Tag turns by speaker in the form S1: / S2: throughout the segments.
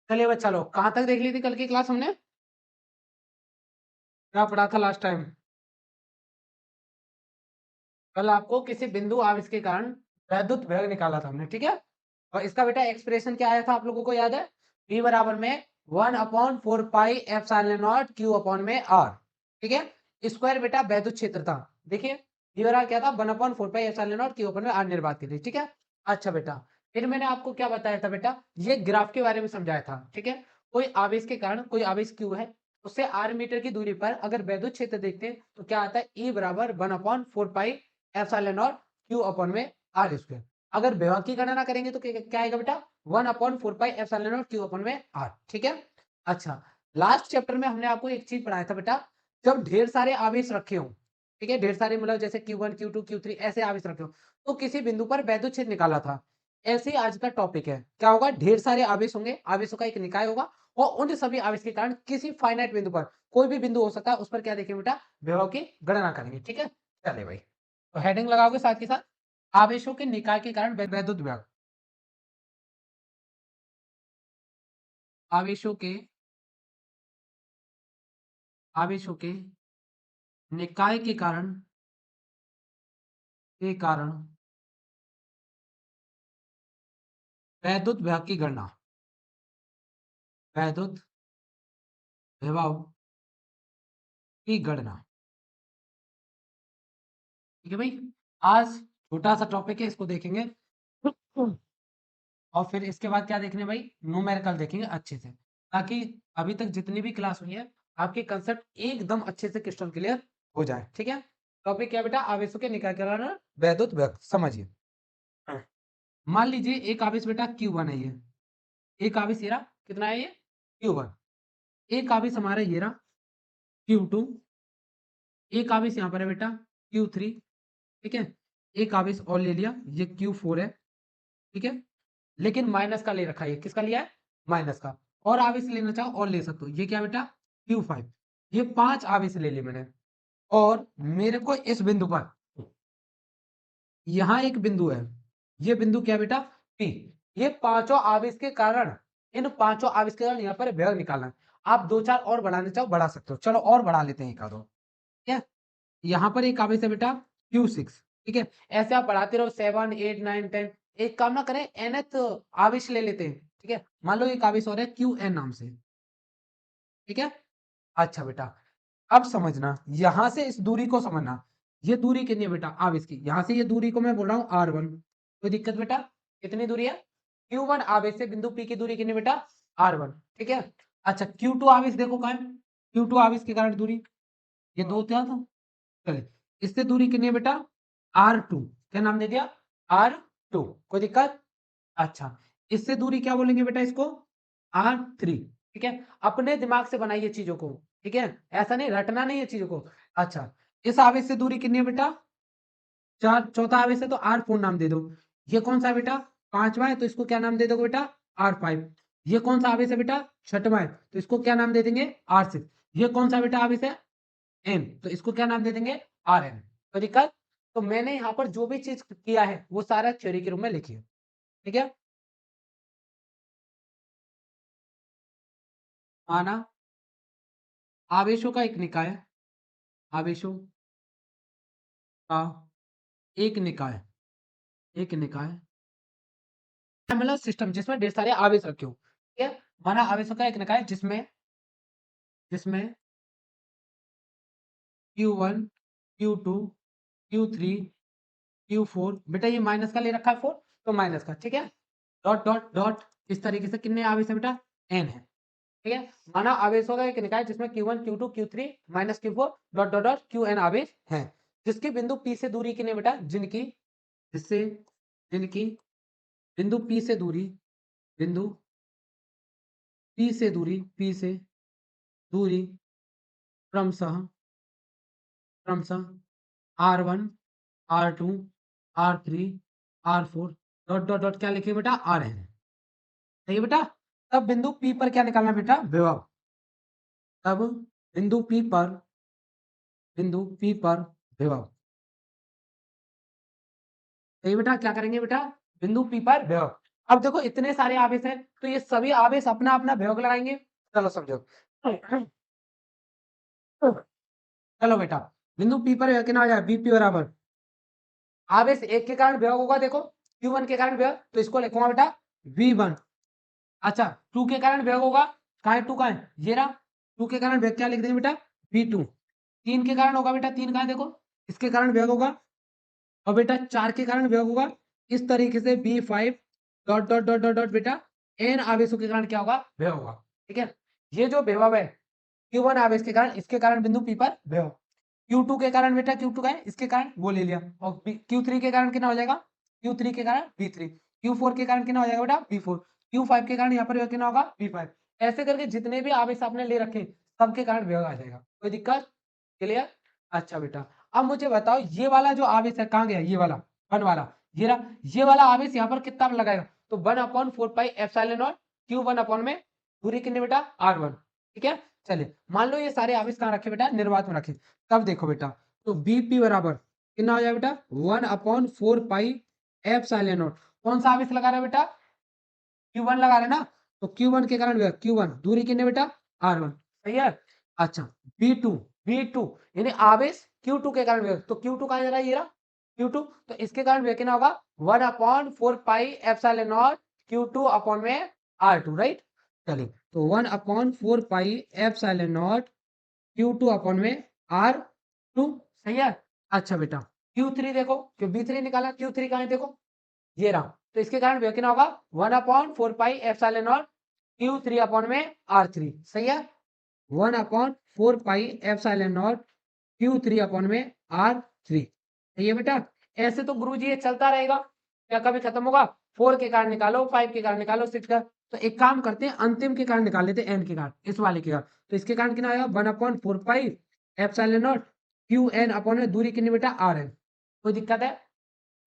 S1: चलिए बच्चा लोग, कहाँ तक देख ली थी कल की क्लास हमने? क्या पढ़ा था लास्ट टाइम? कल आपको किसी बिंदु आवेश के कारण वैद्युत वेग निकाला था हमने, ठीक है? और इसका बेटा एक्सप्रेशन क्या आया था आप लोगों को याद है? V बराबर में 1/4 pi epsilon not Q upon में R, ठीक है? स्क्वायर बेटा वैद्युत क्षेत्र था। देखिए V बराबर क्या था? 1/4 pi epsilon not Q upon में R निर्वात की थी, ठीक है? अच्छा बेटा, फिर मैंने आपको क्या बताया था बेटा? ये ग्राफ के बारे में समझाया था, ठीक है? कोई आवेश के कारण कोई आवेश Q है, उससे R मीटर की दूरी पर अगर वैद्युत क्षेत्र देखते हैं तो क्या आता है? E बराबर 1/4 pi epsilon not Q upon में R स्क्वायर। अगर विभव की गणना करेंगे तो क्या आएगा बेटा? 1/4 pi epsilon not Q upon में R, ठीक है? अच्छा, लास्ट चैप्टर में हमने आपको एक चीज पढ़ाया था बेटा, जब ढेर सारे आवेश रखे हों, ठीक है? ढेर सारे मतलब जैसे Q1 Q2 Q3 ऐसे आवेश रखे हों, तो किसी बिंदु पर वैद्युत क्षेत्र निकाला था। ऐसे ही आज का टॉपिक है, क्या होगा? ढेर सारे आवेश होंगे, आवेशों का एक निकाय होगा और उन सभी आवेश के कारण किसी फाइनाइट बिंदु पर, कोई भी बिंदु हो सकता है, उस पर क्या देखेंगे बेटा? विभव की गणना करेंगे, ठीक है? चलिए भाई, तो हेडिंग लगाओगे साथ के साथ, आवेशों के निकाय के कारण वैद्युत वेग। आवेशों के आवेशों के निकाय के कारण वैद्युत वेग की गणना, वैद्युत विभव की गणना, ठीक है भाई? आज छोटा सा टॉपिक है, इसको देखेंगे और फिर इसके बाद क्या देखने भाई? न्यूमेरिकल देखेंगे अच्छे से, ताकि अभी तक जितनी भी क्लास हुई है आपके कंसेप्ट एकदम अच्छे से क्रिस्टल क्लियर हो जाए, ठीक है? टॉपिक क्या बेटा? आवेशों के निकाय के कारण वैद्युत वेग। समझिए, मान लीजिए एक आवेश बेटा Q1 है, ये एक आवेश ये रहा, कितना है ये? Q1। एक आवेश हमारा ये रहा Q2, एक आवेश यहाँ पर है बेटा Q3, ठीक है? एक आवेश और ले लिया, ये Q4 है, ठीक है? लेकिन माइनस का ले रखा है, किसका लिया है? माइनस का। और आवेश लेना चाहो और ले सकते हो, ये क्या बेटा? Q5। ये 5 आवेश ले लिए मैंने और मेरे को इस बिंदु पर, यहाँ एक बिंदु है, ये बिंदु क्या बेटा? P। ये पांचों आवेश के कारण, इन पांचों आवेश के कारण यहाँ पर वेग निकालना है। आप 2-4 और बढ़ाना चाहो बढ़ा सकते हो, चलो और बढ़ा लेते हैं एक आधो, ठीक है? यहाँ पर एक आवेश है बेटा Q6, ठीक है? ऐसे आप बढ़ाते रहो 7 8 9 10। एक काम ना करें, nth आवेश ले लेते हैं, ठीक है? मान लो एक आवेश और है Qn नाम से, ठीक है? अच्छा बेटा, अब समझना, यहां से इस दूरी को समझना, ये दूरी कितनी है बेटा आवेश की? यहां से ये दूरी को मैं बोल रहा हूँ R1। कोई दिक्कत बेटा? कितनी दूरी है? Q1 आवेश से बिंदु P की दूरी कितनी बेटा? R1, ठीक है? अच्छा, Q2 आवेश देखो कहाँ है? Q2 आवेश के कारण दूरी, ये दो क्या था? चलिए, इससे दूरी कितनी है बेटा? R2। क्या नाम दे दिया? R2। कोई दिक्कत? अच्छा, इससे दूरी क्या बोलेंगे बेटा इसको? R3, ठीक है? अपने दिमाग से बनाइए चीजों को, ठीक है? ऐसा नहीं, रटना नहीं है चीजों को। अच्छा, इस आवेश से दूरी कितनी है बेटा? 4। चौथा आवेश है तो R4 नाम दे दो। ये कौन सा है बेटा? पांचवा है तो इसको क्या नाम दे दोगे बेटा? R5। ये कौन सा आवेश है बेटा? छठवां है तो इसको क्या नाम दे देंगे? R6। ये कौन सा बेटा आवेश है? N, तो इसको क्या नाम दे देंगे? Rn। तो दिक्कत? तो मैंने यहाँ पर जो भी चीज किया है वो सारा थ्योरी के रूप में लिखिए, ठीक है? माना आवेशों का एक निकाय, आवेशों का एक निकाय मतलब सिस्टम जिसमें ढेर सारे आवेश रखे हो, ठीक है? माना आवेशों का एक निकाय जिसमें जिसमें Q1 Q2 Q3 Q4, बेटा ये माइनस का ले रखा है 4, तो माइनस का, ठीक है? डॉट डॉट डॉट, इस तरीके से कितने आवेश है बेटा? n है, ठीक है? माना आवेशों का एक निकाय जिसमें Q1 Q2 Q3 minus Q4 dot dot dot Qn आवेश हैं, जिसकी बिंदु P से दूरी कितनी है बेटा? जिनकी बिंदु P से दूरी, बिंदु P से दूरी क्रमशः क्रमशः R1 R2 R3 R4 dot dot dot क्या लिखे बेटा? Rn, सही है बेटा? तब बिंदु P पर क्या निकालना बेटा? विभव। तब बिंदु P पर विभव, सही बेटा? क्या करेंगे बेटा? बिंदु P पर विभव। अब देखो इतने सारे आवेश हैं, तो ये सभी आवेश अपना-अपना विभव लगाएँगे। चलो समझो। चलो बेटा, बिंदु P पर कितना आ जाएगा? Bp बराबर आवेश 1 के कारण विभव होगा देखो, Q1 के कारण विभव, तो इसको लिखूँगा बेटा V1। अच्छा, 2 के कारण विभव होगा, कहाँ है 2 कहाँ है? ये रहा। 2 के कारण विभव क्या लिख देंगे बेटा? V2। 3 के कारण होगा बेटा, 3 कहाँ है देखो? इसके कारण विभव होगा। और बेटा 4 के कारण विभव होगा। इस तरीके से B5 dot dot dot dot dot बेटा n आवेशों के कारण क्या होगा? विभव होगा। ठीक है? ये जो विभव है Q1 आवेश के कारण, इसके कारण बिंदु P पर विभव। Q2 के कारण बेटा Q2 का है, इसके कारण वो ले लिया। और Q3 के कारण कितना हो जाएगा? Q3 के कारण V3। Q4 के कारण कितना हो जाएगा बेटा? V4। Q5 के कारण यहाँ पर कितना होगा? V5। ऐसे करके जितने भी आवेश आपने ले रखे सबके कारण विभव आ जाएगा। कोई दिक्कत? क्लियर? अच्छा बेटा, अब मुझे बताओ ये वाला जो आवेश है कहाँ गया? ये वाला 1 वाला, ये रहा। ये वाला आवेश यहाँ पर कितना लगाएगा? तो 1/4 pi epsilon not Q1 upon में दूरी कितनी बेटा? R1। ठीक है? चलिए, मान लो ये सारे आवेश कहाँ रखे बेटा? निर्वात में रखे। तब देखो बेटा, तो Bp बराबर कितना हो जाएगा बेटा? 1/4 पाई एप्सिलॉन नॉट। कौन सा आवेश लगा रहे बेटा? Q1 लगा रहे ना, तो Q1 के कारण Q1 दूरी कितनी बेटा? R1। सही है? अच्छा, B2 यानी आवेश Q2 के कारण विभव, तो Q2 कहाँ जा रहा है? ये रहा Q2, तो इसके कारण विभव कितना होगा? 1/4 pi epsilon not Q2 upon में R2, राइट? चलिए, तो 1/4 pi epsilon not Q2 upon में R2। सही है? अच्छा बेटा, Q3 देखो, जो B3 निकाला, Q3 कहाँ है देखो? ये रहा। तो इसके कारण विभव कितना होगा? 1/4 pi epsilon not Q3 upon में R3। सही है? 1/4 pi epsilon not Q3 upon में R3। सही है बेटा? ऐसे तो गुरुजी ये चलता रहेगा, क्या कभी खत्म होगा? 4 के कारण निकालो, 5 के कारण निकालो, 6 का। तो एक काम करते हैं, अंतिम के कारण निकाल लेते हैं, n के कारण, इस वाले के कारण। तो इसके कारण कितना आएगा? 1/4 pi epsilon not Qn upon में दूरी कितनी बेटा? Rn। कोई दिक्कत है?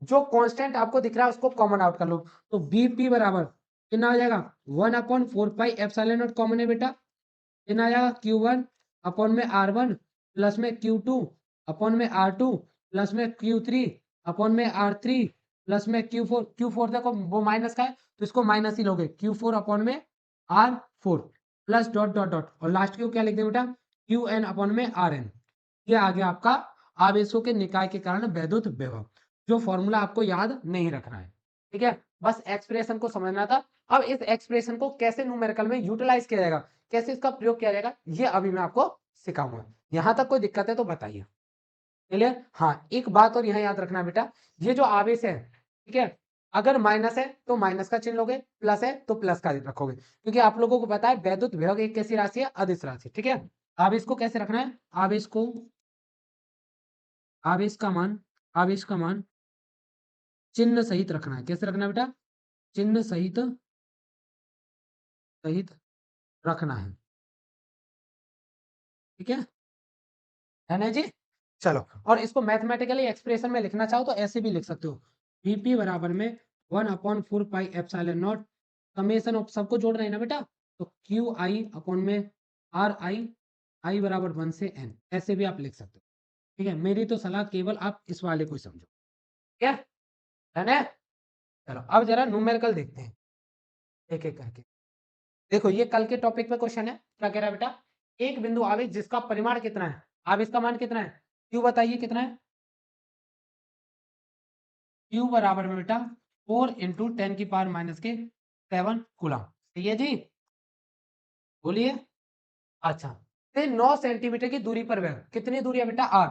S1: जो कांस्टेंट आपको दिख रहा है उसको कॉमन आउट कर लो, तो Bp बराबर कितना आ जाएगा? 1/4 पाई एप्सिलॉन नॉट कॉमन है बेटा, कितना आ जाएगा? Q1 अपॉन में R1 प्लस में Q2 अपॉन में R2 प्लस में Q3 अपॉन में R3 प्लस में Q4 देखो वो माइनस का है तो इसको माइनस ही लोगे, Q4 अपॉन में R4 plus dot dot dot और लास्ट को क्या लिख दें बेटा? Qn अपॉन में Rn। ये आ गया आपका आवेशों के निकाय के कारण वैद्युत विभव, जो फॉर्मूला आपको याद नहीं रखना है। ठीक है? बस एक्सप्रेशन को समझना था। अब इस एक्सप्रेशन को कैसे न्यूमेरिकल में यूटिलाइज किया जाएगा, कैसे इसका प्रयोग किया जाएगा, ये अभी मैं आपको सिखाऊंगा। यहां तक कोई दिक्कत है तो बताइए। क्लियर? हाँ, एक बात और यहाँ याद रखना बेटा, ये जो आवेश है, ठीक है, अगर माइनस है तो माइनस का चिन्ह लोगे, प्लस है तो प्लस का रखोगे, क्योंकि आप लोगों को पता है वैद्युत विभव एक कैसी राशि है? अदिश राशि। ठीक है? आवेश को कैसे रखना है? आवेश को, आवेश का मान, आवेश का मान चिन्ह सहित रखना है। कैसे रखना है बेटा? चिन्ह सहित, सहित रखना है। ठीक है ना जी? चलो, और इसको मैथमेटिकली एक्सप्रेशन में लिखना चाहो तो ऐसे भी लिख सकते हो, Vp बराबर में 1/4 pi epsilon not summation of, सबको जोड़ रहे हैं ना बेटा, तो Qi अपॉन में Ri, i बराबर 1 से n, ऐसे भी आप लिख सकते हो। ठीक है? मेरी तो सलाह केवल आप इस वाले को ही समझो। क्या है ना? चलो, अब जरा न्यूमेरिकल देखते हैं एक एक करके। देखो, ये कल के टॉपिक पे क्वेश्चन है। क्या कह रहा है बेटा? एक बिंदु आवेश जिसका परिमाण कितना है, आवेश का मान कितना है? क्यू बताइए कितना है? क्यू बराबर में बेटा 4 इंटू 10⁻⁷ कूलम। सही है जी? बोलिए। अच्छा, फिर 9 सेंटीमीटर की दूरी पर वह कितनी दूरी है बेटा? आर।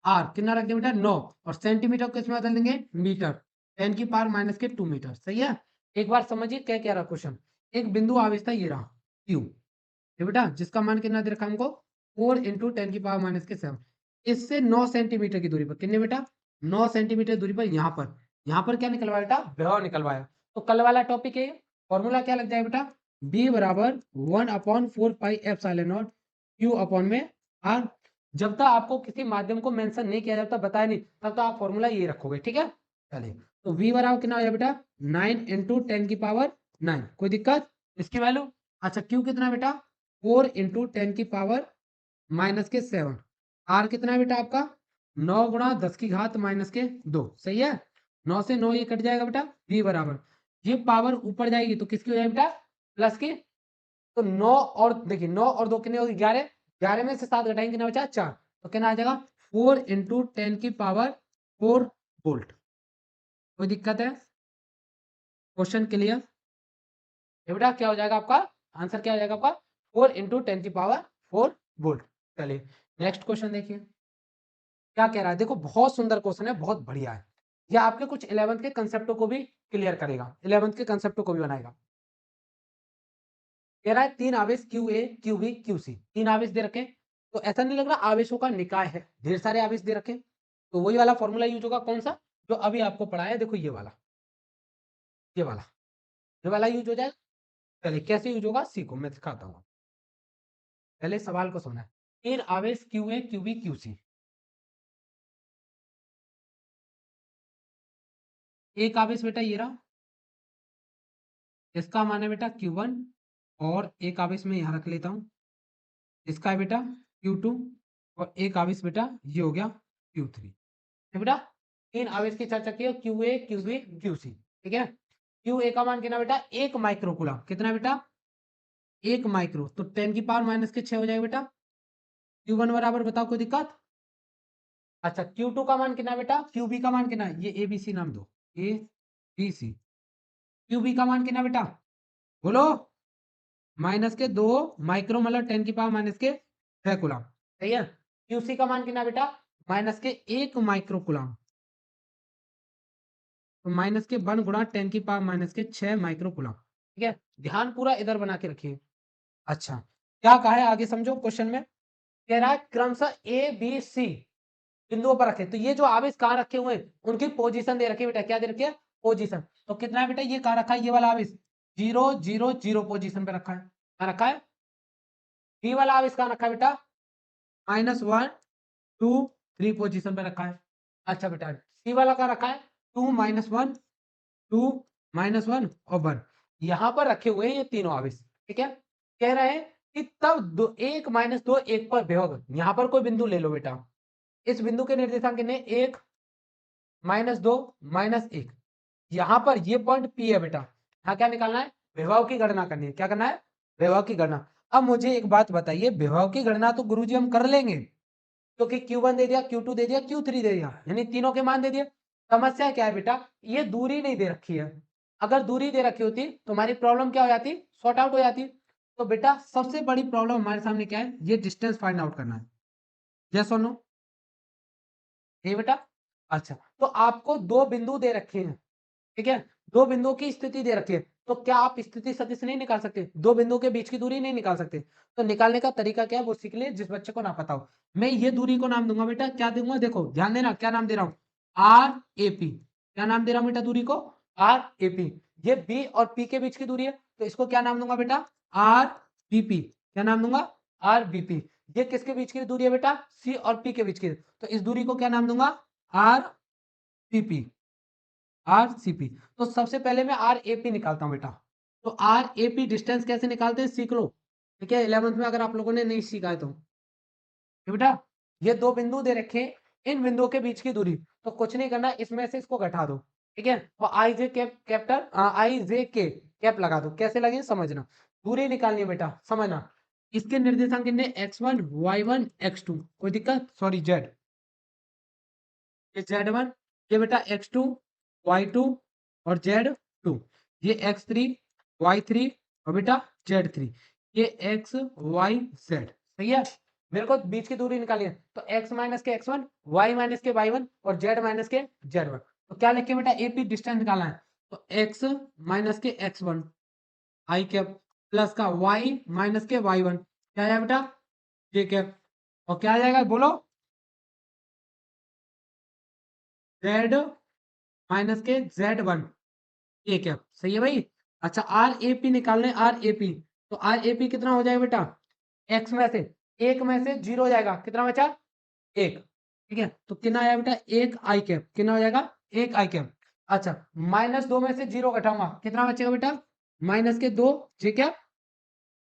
S1: आर कितना रख दिया बेटा? 9, और सेंटीमीटर को किसमें बदल देंगे? मीटर। 10⁻⁻2 मीटर। सही है? एक बार समझिए क्या कह रहा क्वेश्चन। एक बिंदु आवेश था, ये रहा क्यू, ये बेटा जिसका मान कितना दे रखा हमको? 4 इंटू 10⁻⁷। इससे 9 सेंटीमीटर की दूरी पर कितने बेटा? 9 सेंटीमीटर दूरी पर यहाँ पर क्या निकलवाया बेटा? विभव निकलवाया। तो कल वाला टॉपिक है, फॉर्मूला क्या लग जाएगा बेटा? बी बराबर 1/4 pi epsilon not Q upon में आर। जब तक आपको किसी माध्यम को मेंशन नहीं किया जाता, बताया नहीं, तब तक आप फॉर्मूला ये रखोगे। ठीक है? चलिए, तो v बराबर कितना हो जाएगा बेटा? 9 इंटू 10⁻⁹। कोई दिक्कत इसकी वैल्यू? अच्छा, क्यू कितना है बेटा? 4 इंटू 10⁻⁻7। आर कितना है बेटा आपका? 9 गुणा 10⁻⁻2। सही है? 9 से 9 ये कट जाएगा बेटा, v बराबर ये पावर ऊपर जाएगी तो किसकी हो जाएगी बेटा, प्लस की। तो 9 और देखिए 9 और 2 कितने होगी, 11। 11 में से 7 घटाएंगे कितना बचा, 4। तो कितना आ जाएगा 4 इंटू 10 की पावर 4 वोल्ट। कोई दिक्कत है, क्वेश्चन क्लियर। ये बेटा क्या हो जाएगा आपका, आंसर क्या हो जाएगा आपका 4 इंटू 10 की पावर 4 वोल्ट। चलिए नेक्स्ट क्वेश्चन देखिए क्या कह रहा है। देखो बहुत सुंदर क्वेश्चन है, बहुत बढ़िया है। यह आपके कुछ 11th के कंसेप्टों को भी क्लियर करेगा, 11th के कंसेप्टों को भी बनाएगा। कह रहा है 3 आवेश Q A Q B Q C, 3 आवेश दे रखे। तो ऐसा नहीं लग रहा आवेशों का निकाय है, ढेर सारे आवेश दे रखे। तो वही वाला फॉर्मूला यूज होगा, कौन सा, जो अभी आपको पढ़ाया है, देखो ये वाला, ये वाला, ये वाला यूज हो जाए। चलिए कैसे यूज होगा सीखो, मैं सिखाता हूँ। पहले सवाल को समझना है। 3 आवेश Q A Q B Q C, एक आवेश बेटा ये रहा, इसका मान है बेटा Q1, और एक आवेश में यहाँ रख लेता हूँ, इसका है बेटा Q2, और एक आवेश बेटा ये हो गया Q3। ठीक बेटा, 3 आवेश की चर्चा की Q A Q B Q C. ठीक है, क्यू ए का मान कितना बेटा, 1 माइक्रो कूलम। कितना बेटा, 1 माइक्रो, तो 10 की पावर माइनस के 6 हो जाएगा बेटा। Q1 बराबर बताओ, कोई दिक्कत। अच्छा Q2 का मान कितना बेटा, QB का मान कितना है, ये ABC नाम दो, ए बी सी। QB का मान कितना बेटा, बोलो, माइनस के 2 माइक्रो, मतलब 10 की पावर माइनस के 6 कूलम। सही है। क्यूसी का मान कितना बेटा, माइनस के 1 माइक्रो कूलम, तो माइनस के 1 गुणा 10 की पावर माइनस के 6 माइक्रो कूलम। ठीक है, ध्यान पूरा इधर बना के रखिए। अच्छा क्या कहा है आगे समझो क्वेश्चन में। कह रहा है क्रमशः ए बी सी बिंदुओं पर रखे। तो ये जो आवेश कहाँ रखे हुए हैं उनकी पोजीशन दे रखी है बेटा, क्या दे रखी है, पोजीशन। तो कितना है बेटा, ये कहाँ रखा है, ये वाला आवेश 0 0 0 पोजीशन पे रखा है। कहाँ रखा है, बी वाला आवेश कहाँ रखा है बेटा, -1 2 3 पोजीशन पे रखा है। अच्छा बेटा सी वाला कहाँ रखा है, 2 -1 2 -1 और 1, यहाँ पर रखे हुए हैं ये तीनों आवेश। ठीक है, कह रहे हैं कि तब 1 -2 1 पर विभव, यहाँ पर कोई बिंदु ले लो बेटा, इस बिंदु के निर्देशांक कितने, 1 -2 -1। यहाँ पर ये पॉइंट P है बेटा, यहाँ क्या निकालना है, विभव की गणना करनी है। क्या करना है, विभव की गणना। अब मुझे एक बात बताइए, विभव की गणना तो गुरुजी हम कर लेंगे, क्योंकि Q1 दे दिया, Q2 दे दिया, Q3 दे दिया, यानी तीनों के मान दे दिए। समस्या क्या है बेटा, ये दूरी नहीं दे रखी है। अगर दूरी दे रखी होती तो हमारी प्रॉब्लम क्या हो जाती, सॉर्ट आउट हो जाती। तो बेटा सबसे बड़ी प्रॉब्लम हमारे सामने क्या है, ये डिस्टेंस फाइंड आउट करना है। यस और नो, ये बेटा। अच्छा तो आपको दो बिंदु दे रखे हैं, ठीक है, दो बिंदुओं की स्थिति दे रखी है। तो क्या आप स्थिति सदिश नहीं निकाल सकते, दो बिंदुओं के बीच की दूरी नहीं निकाल सकते। तो निकालने का तरीका क्या है वो सीख ले, जिस बच्चे को ना पता हो। मैं ये दूरी को नाम दूंगा बेटा, क्या दूंगा, देखो ध्यान देना, क्या नाम दे रहा हूं, आर ए पी। क्या नाम दे रहा हूं बेटा दूरी को, आर ए पी। ये बी और पी के बीच की दूरी है, तो इसको क्या नाम दूंगा बेटा, आर बी पी। क्या नाम दूंगा, आर बी पी। ये किसके बीच की दूरी है बेटा, सी और पी के बीच की, तो इस दूरी को क्या नाम दूंगा, R P P, R C P. तो सबसे पहले मैं आर ए पी निकालता हूं बेटा। तो आर ए पी डिस्टेंस कैसे निकालते हैं सीख लो, ठीक है, 11th में अगर आप लोगों ने नहीं सीखा है तो। बेटा ये दो बिंदु दे रखे, इन बिंदुओं के बीच की दूरी, तो कुछ नहीं करना, इसमें से इसको घटा दो। ठीक है, और आई जे कैप कैपिटल आई जे के कैप लगा दो। कैसे लगे समझना, दूरी निकालनी है बेटा, समझना। इसके निर्देशांक कितने, x1 y1 x2, कोई दिक्कत, सॉरी जेड, ये Z1, ये बेटा X2 Y2 और Z2, ये X3 Y3 और बेटा Z3, ये X Y Z। सही है, मेरे को बीच की दूरी निकाली है, तो X माइनस के X1 Y माइनस के Y1 और Z माइनस के Z1। तो क्या लिखे बेटा, AP डिस्टेंस निकालना है, तो X माइनस के X1 आई कैप प्लस का Y माइनस के Y1, क्या आया बेटा, J कैप, और क्या आ जाएगा बोलो, Z माइनस के Z1 ए कैप। सही है भाई। अच्छा आर ए पी निकालने, आर ए पी, तो आर ए पी कितना हो जाएगा बेटा, एक्स में से एक में से जीरो हो जाएगा, कितना बचा, एक। ठीक है, तो कितना आया बेटा, एक आई कैप, कितना हो जाएगा, एक आई कैप। अच्छा -2 में से जीरो घटाऊंगा, कितना बचेगा बेटा, -2 जी कैप।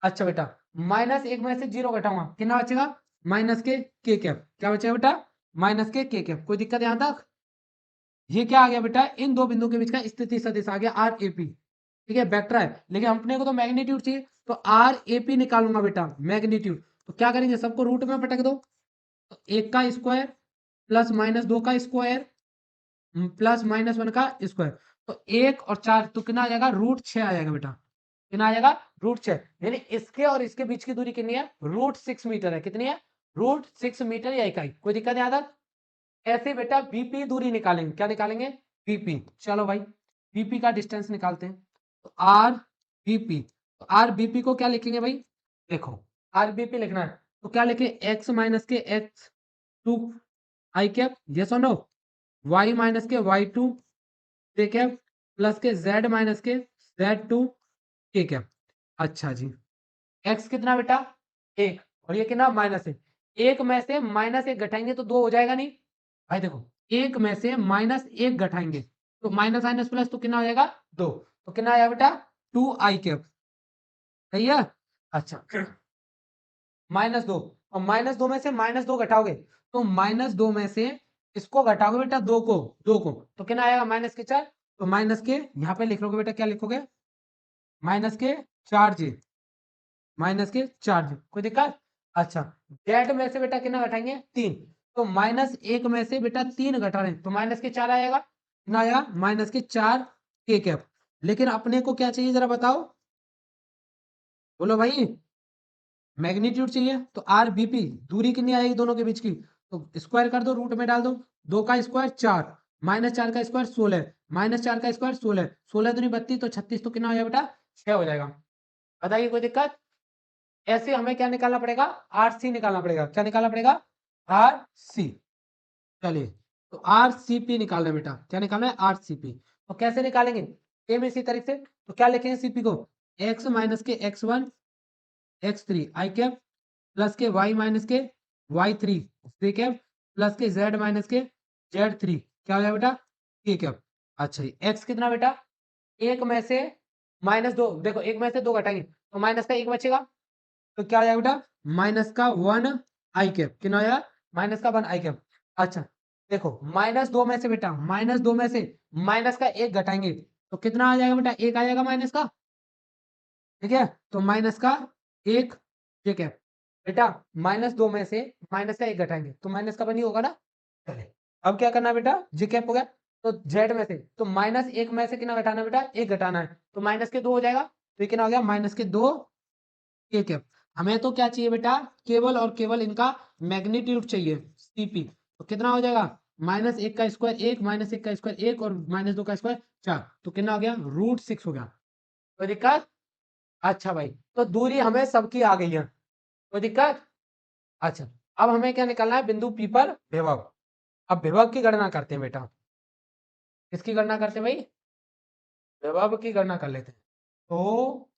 S1: अच्छा बेटा -1 में से जीरो घटाऊंगा, कितना बचेगा, -के कैप। क्या बचेगा बेटा, -के कैप। कोई दिक्कत यहां तक, ये क्या आ गया बेटा, इन दो बिंदु के बीच का स्थिति सदिश आ गया आर ए पी। ठीक है, वेक्टर है, लेकिन अपने को तो मैग्नीट्यूड चाहिए, तो आर ए पी निकालूंगा बेटा, मैग्नीट्यूड। तो क्या करेंगे, सबको रूट में पटक दो, तो 1 का स्क्वायर प्लस माइनस 2 का स्क्वायर प्लस माइनस 1 का स्क्वायर, तो 1 और 4 तो कितना आ जाएगा, √6 आ जाएगा बेटा। कितना आ जाएगा, √6। यानी इसके और इसके बीच की दूरी कितनी है, √6 मीटर है। कितनी है, √6 मीटर या इकाई। कोई दिक्कत नहीं आता। ऐसे बेटा बीपी दूरी निकालेंगे, क्या निकालेंगे, बीपी। चलो भाई, बीपी का डिस्टेंस निकालते हैं, तो आर बीपी। तो आर बीपी को क्या लिखेंगे भाई, देखो आर बीपी लिखना है, तो क्या लिखे, X minus K X two I cap, yes और no, Y minus K Y two K cap, plus K Z minus K Z two K cap. अच्छा जी, एक्स कितना बेटा, 1, और ये कितना, माइनस है। एक में से माइनस 1 घटाएंगे तो 2 हो जाएगा नहीं भाई, देखो एक में से माइनस 1 घटाएंगे तो माइनस माइनस प्लस तो कितना हो जाएगा, 2। तो कितना आया बेटा, 2 आई कैप। सही है। अच्छा, -2, और -2 में से -2 घटाओगे, तो -2 में से इसको घटाओगे बेटा, 2 को, 2 को, तो कितना आएगा, -4। तो माइनस के यहाँ पे लिख लोगे बेटा, क्या लिखोगे, -4 -4, कोई दिक्कत। अच्छा, जेड में से बेटा कितना घटाएंगे, 3, तो -1 में से बेटा 3 घटा रहे हैं, तो -4 आएगा। कितना आएगा, -4 के कैप। लेकिन अपने को क्या चाहिए जरा बताओ, बोलो भाई, मैग्नीट्यूड चाहिए, तो आर बीपी दूरी कितनी आएगी दोनों के बीच की, तो स्क्वायर कर दो, रूट में डाल दो, 2 का स्क्वायर 4, -4 का स्क्वायर 16, -4 का स्क्वायर 16, 16 दूनी 32, तो 36, तो कितना हो जाएगा बेटा, 6 हो जाएगा। बताइए कोई दिक्कत। ऐसे हमें क्या निकालना पड़ेगा, आर सी निकालना पड़ेगा। क्या निकालना पड़ेगा, आर सी। चलिए, तो आर सी पी निकालना है बेटा, क्या निकालना है, आर सी पी। तो कैसे निकालेंगे, सेम इसी तरीके से। तो क्या लिखेंगे सीपी को, एक्स माइनस के x1 x3 आई कैप, प्लस के y माइनस के y3 सी कैप, प्लस के z माइनस के z3, क्या हो जाएगा बेटा, के कैप। अच्छा जी, x कितना बेटा, एक में से -2, देखो एक में से 2 घटाएंगे तो माइनस का 1 बचेगा, तो क्या आ जाएगा बेटा, माइनस का 1 आई कैप। कितना आया, माइनस का 1 आई कैप। अच्छा, देखो -2 में से बेटा, -2 में से माइनस का 1 घटाएंगे तो कितना आ जाएगा बेटा, 1 आ जाएगा माइनस का। ठीक है, तो माइनस का 1, ठीक है बेटा, -2 में से माइनस का 1 घटाएंगे तो माइनस का 1 ही होगा ना। चलिए, अब क्या करना है बेटा, जी कैप हो गया, तो जेड में से, तो -1 में से कितना घटाना है बेटा, 1 घटाना है, तो माइनस के 2 हो जाएगा, तो ये कितना हो गया, -2 के कैप। हमें तो क्या चाहिए बेटा, केवल और केवल इनका मैग्नीट्यूड चाहिए, सीपी। तो कितना हो जाएगा, -1 का स्क्वायर 1, -1 का स्क्वायर 1, और -2 का स्क्वायर 4, तो कितना हो गया, √6 हो गया। कोई दिक्कत। अच्छा भाई, तो दूरी हमें सबकी आ गई है, कोई दिक्कत। अच्छा, अब हमें क्या निकालना है, बिंदु पी पर विभव। अब विभव की गणना करते हैं बेटा, किसकी गणना करते हैं भाई, विभव की गणना कर लेते हैं। तो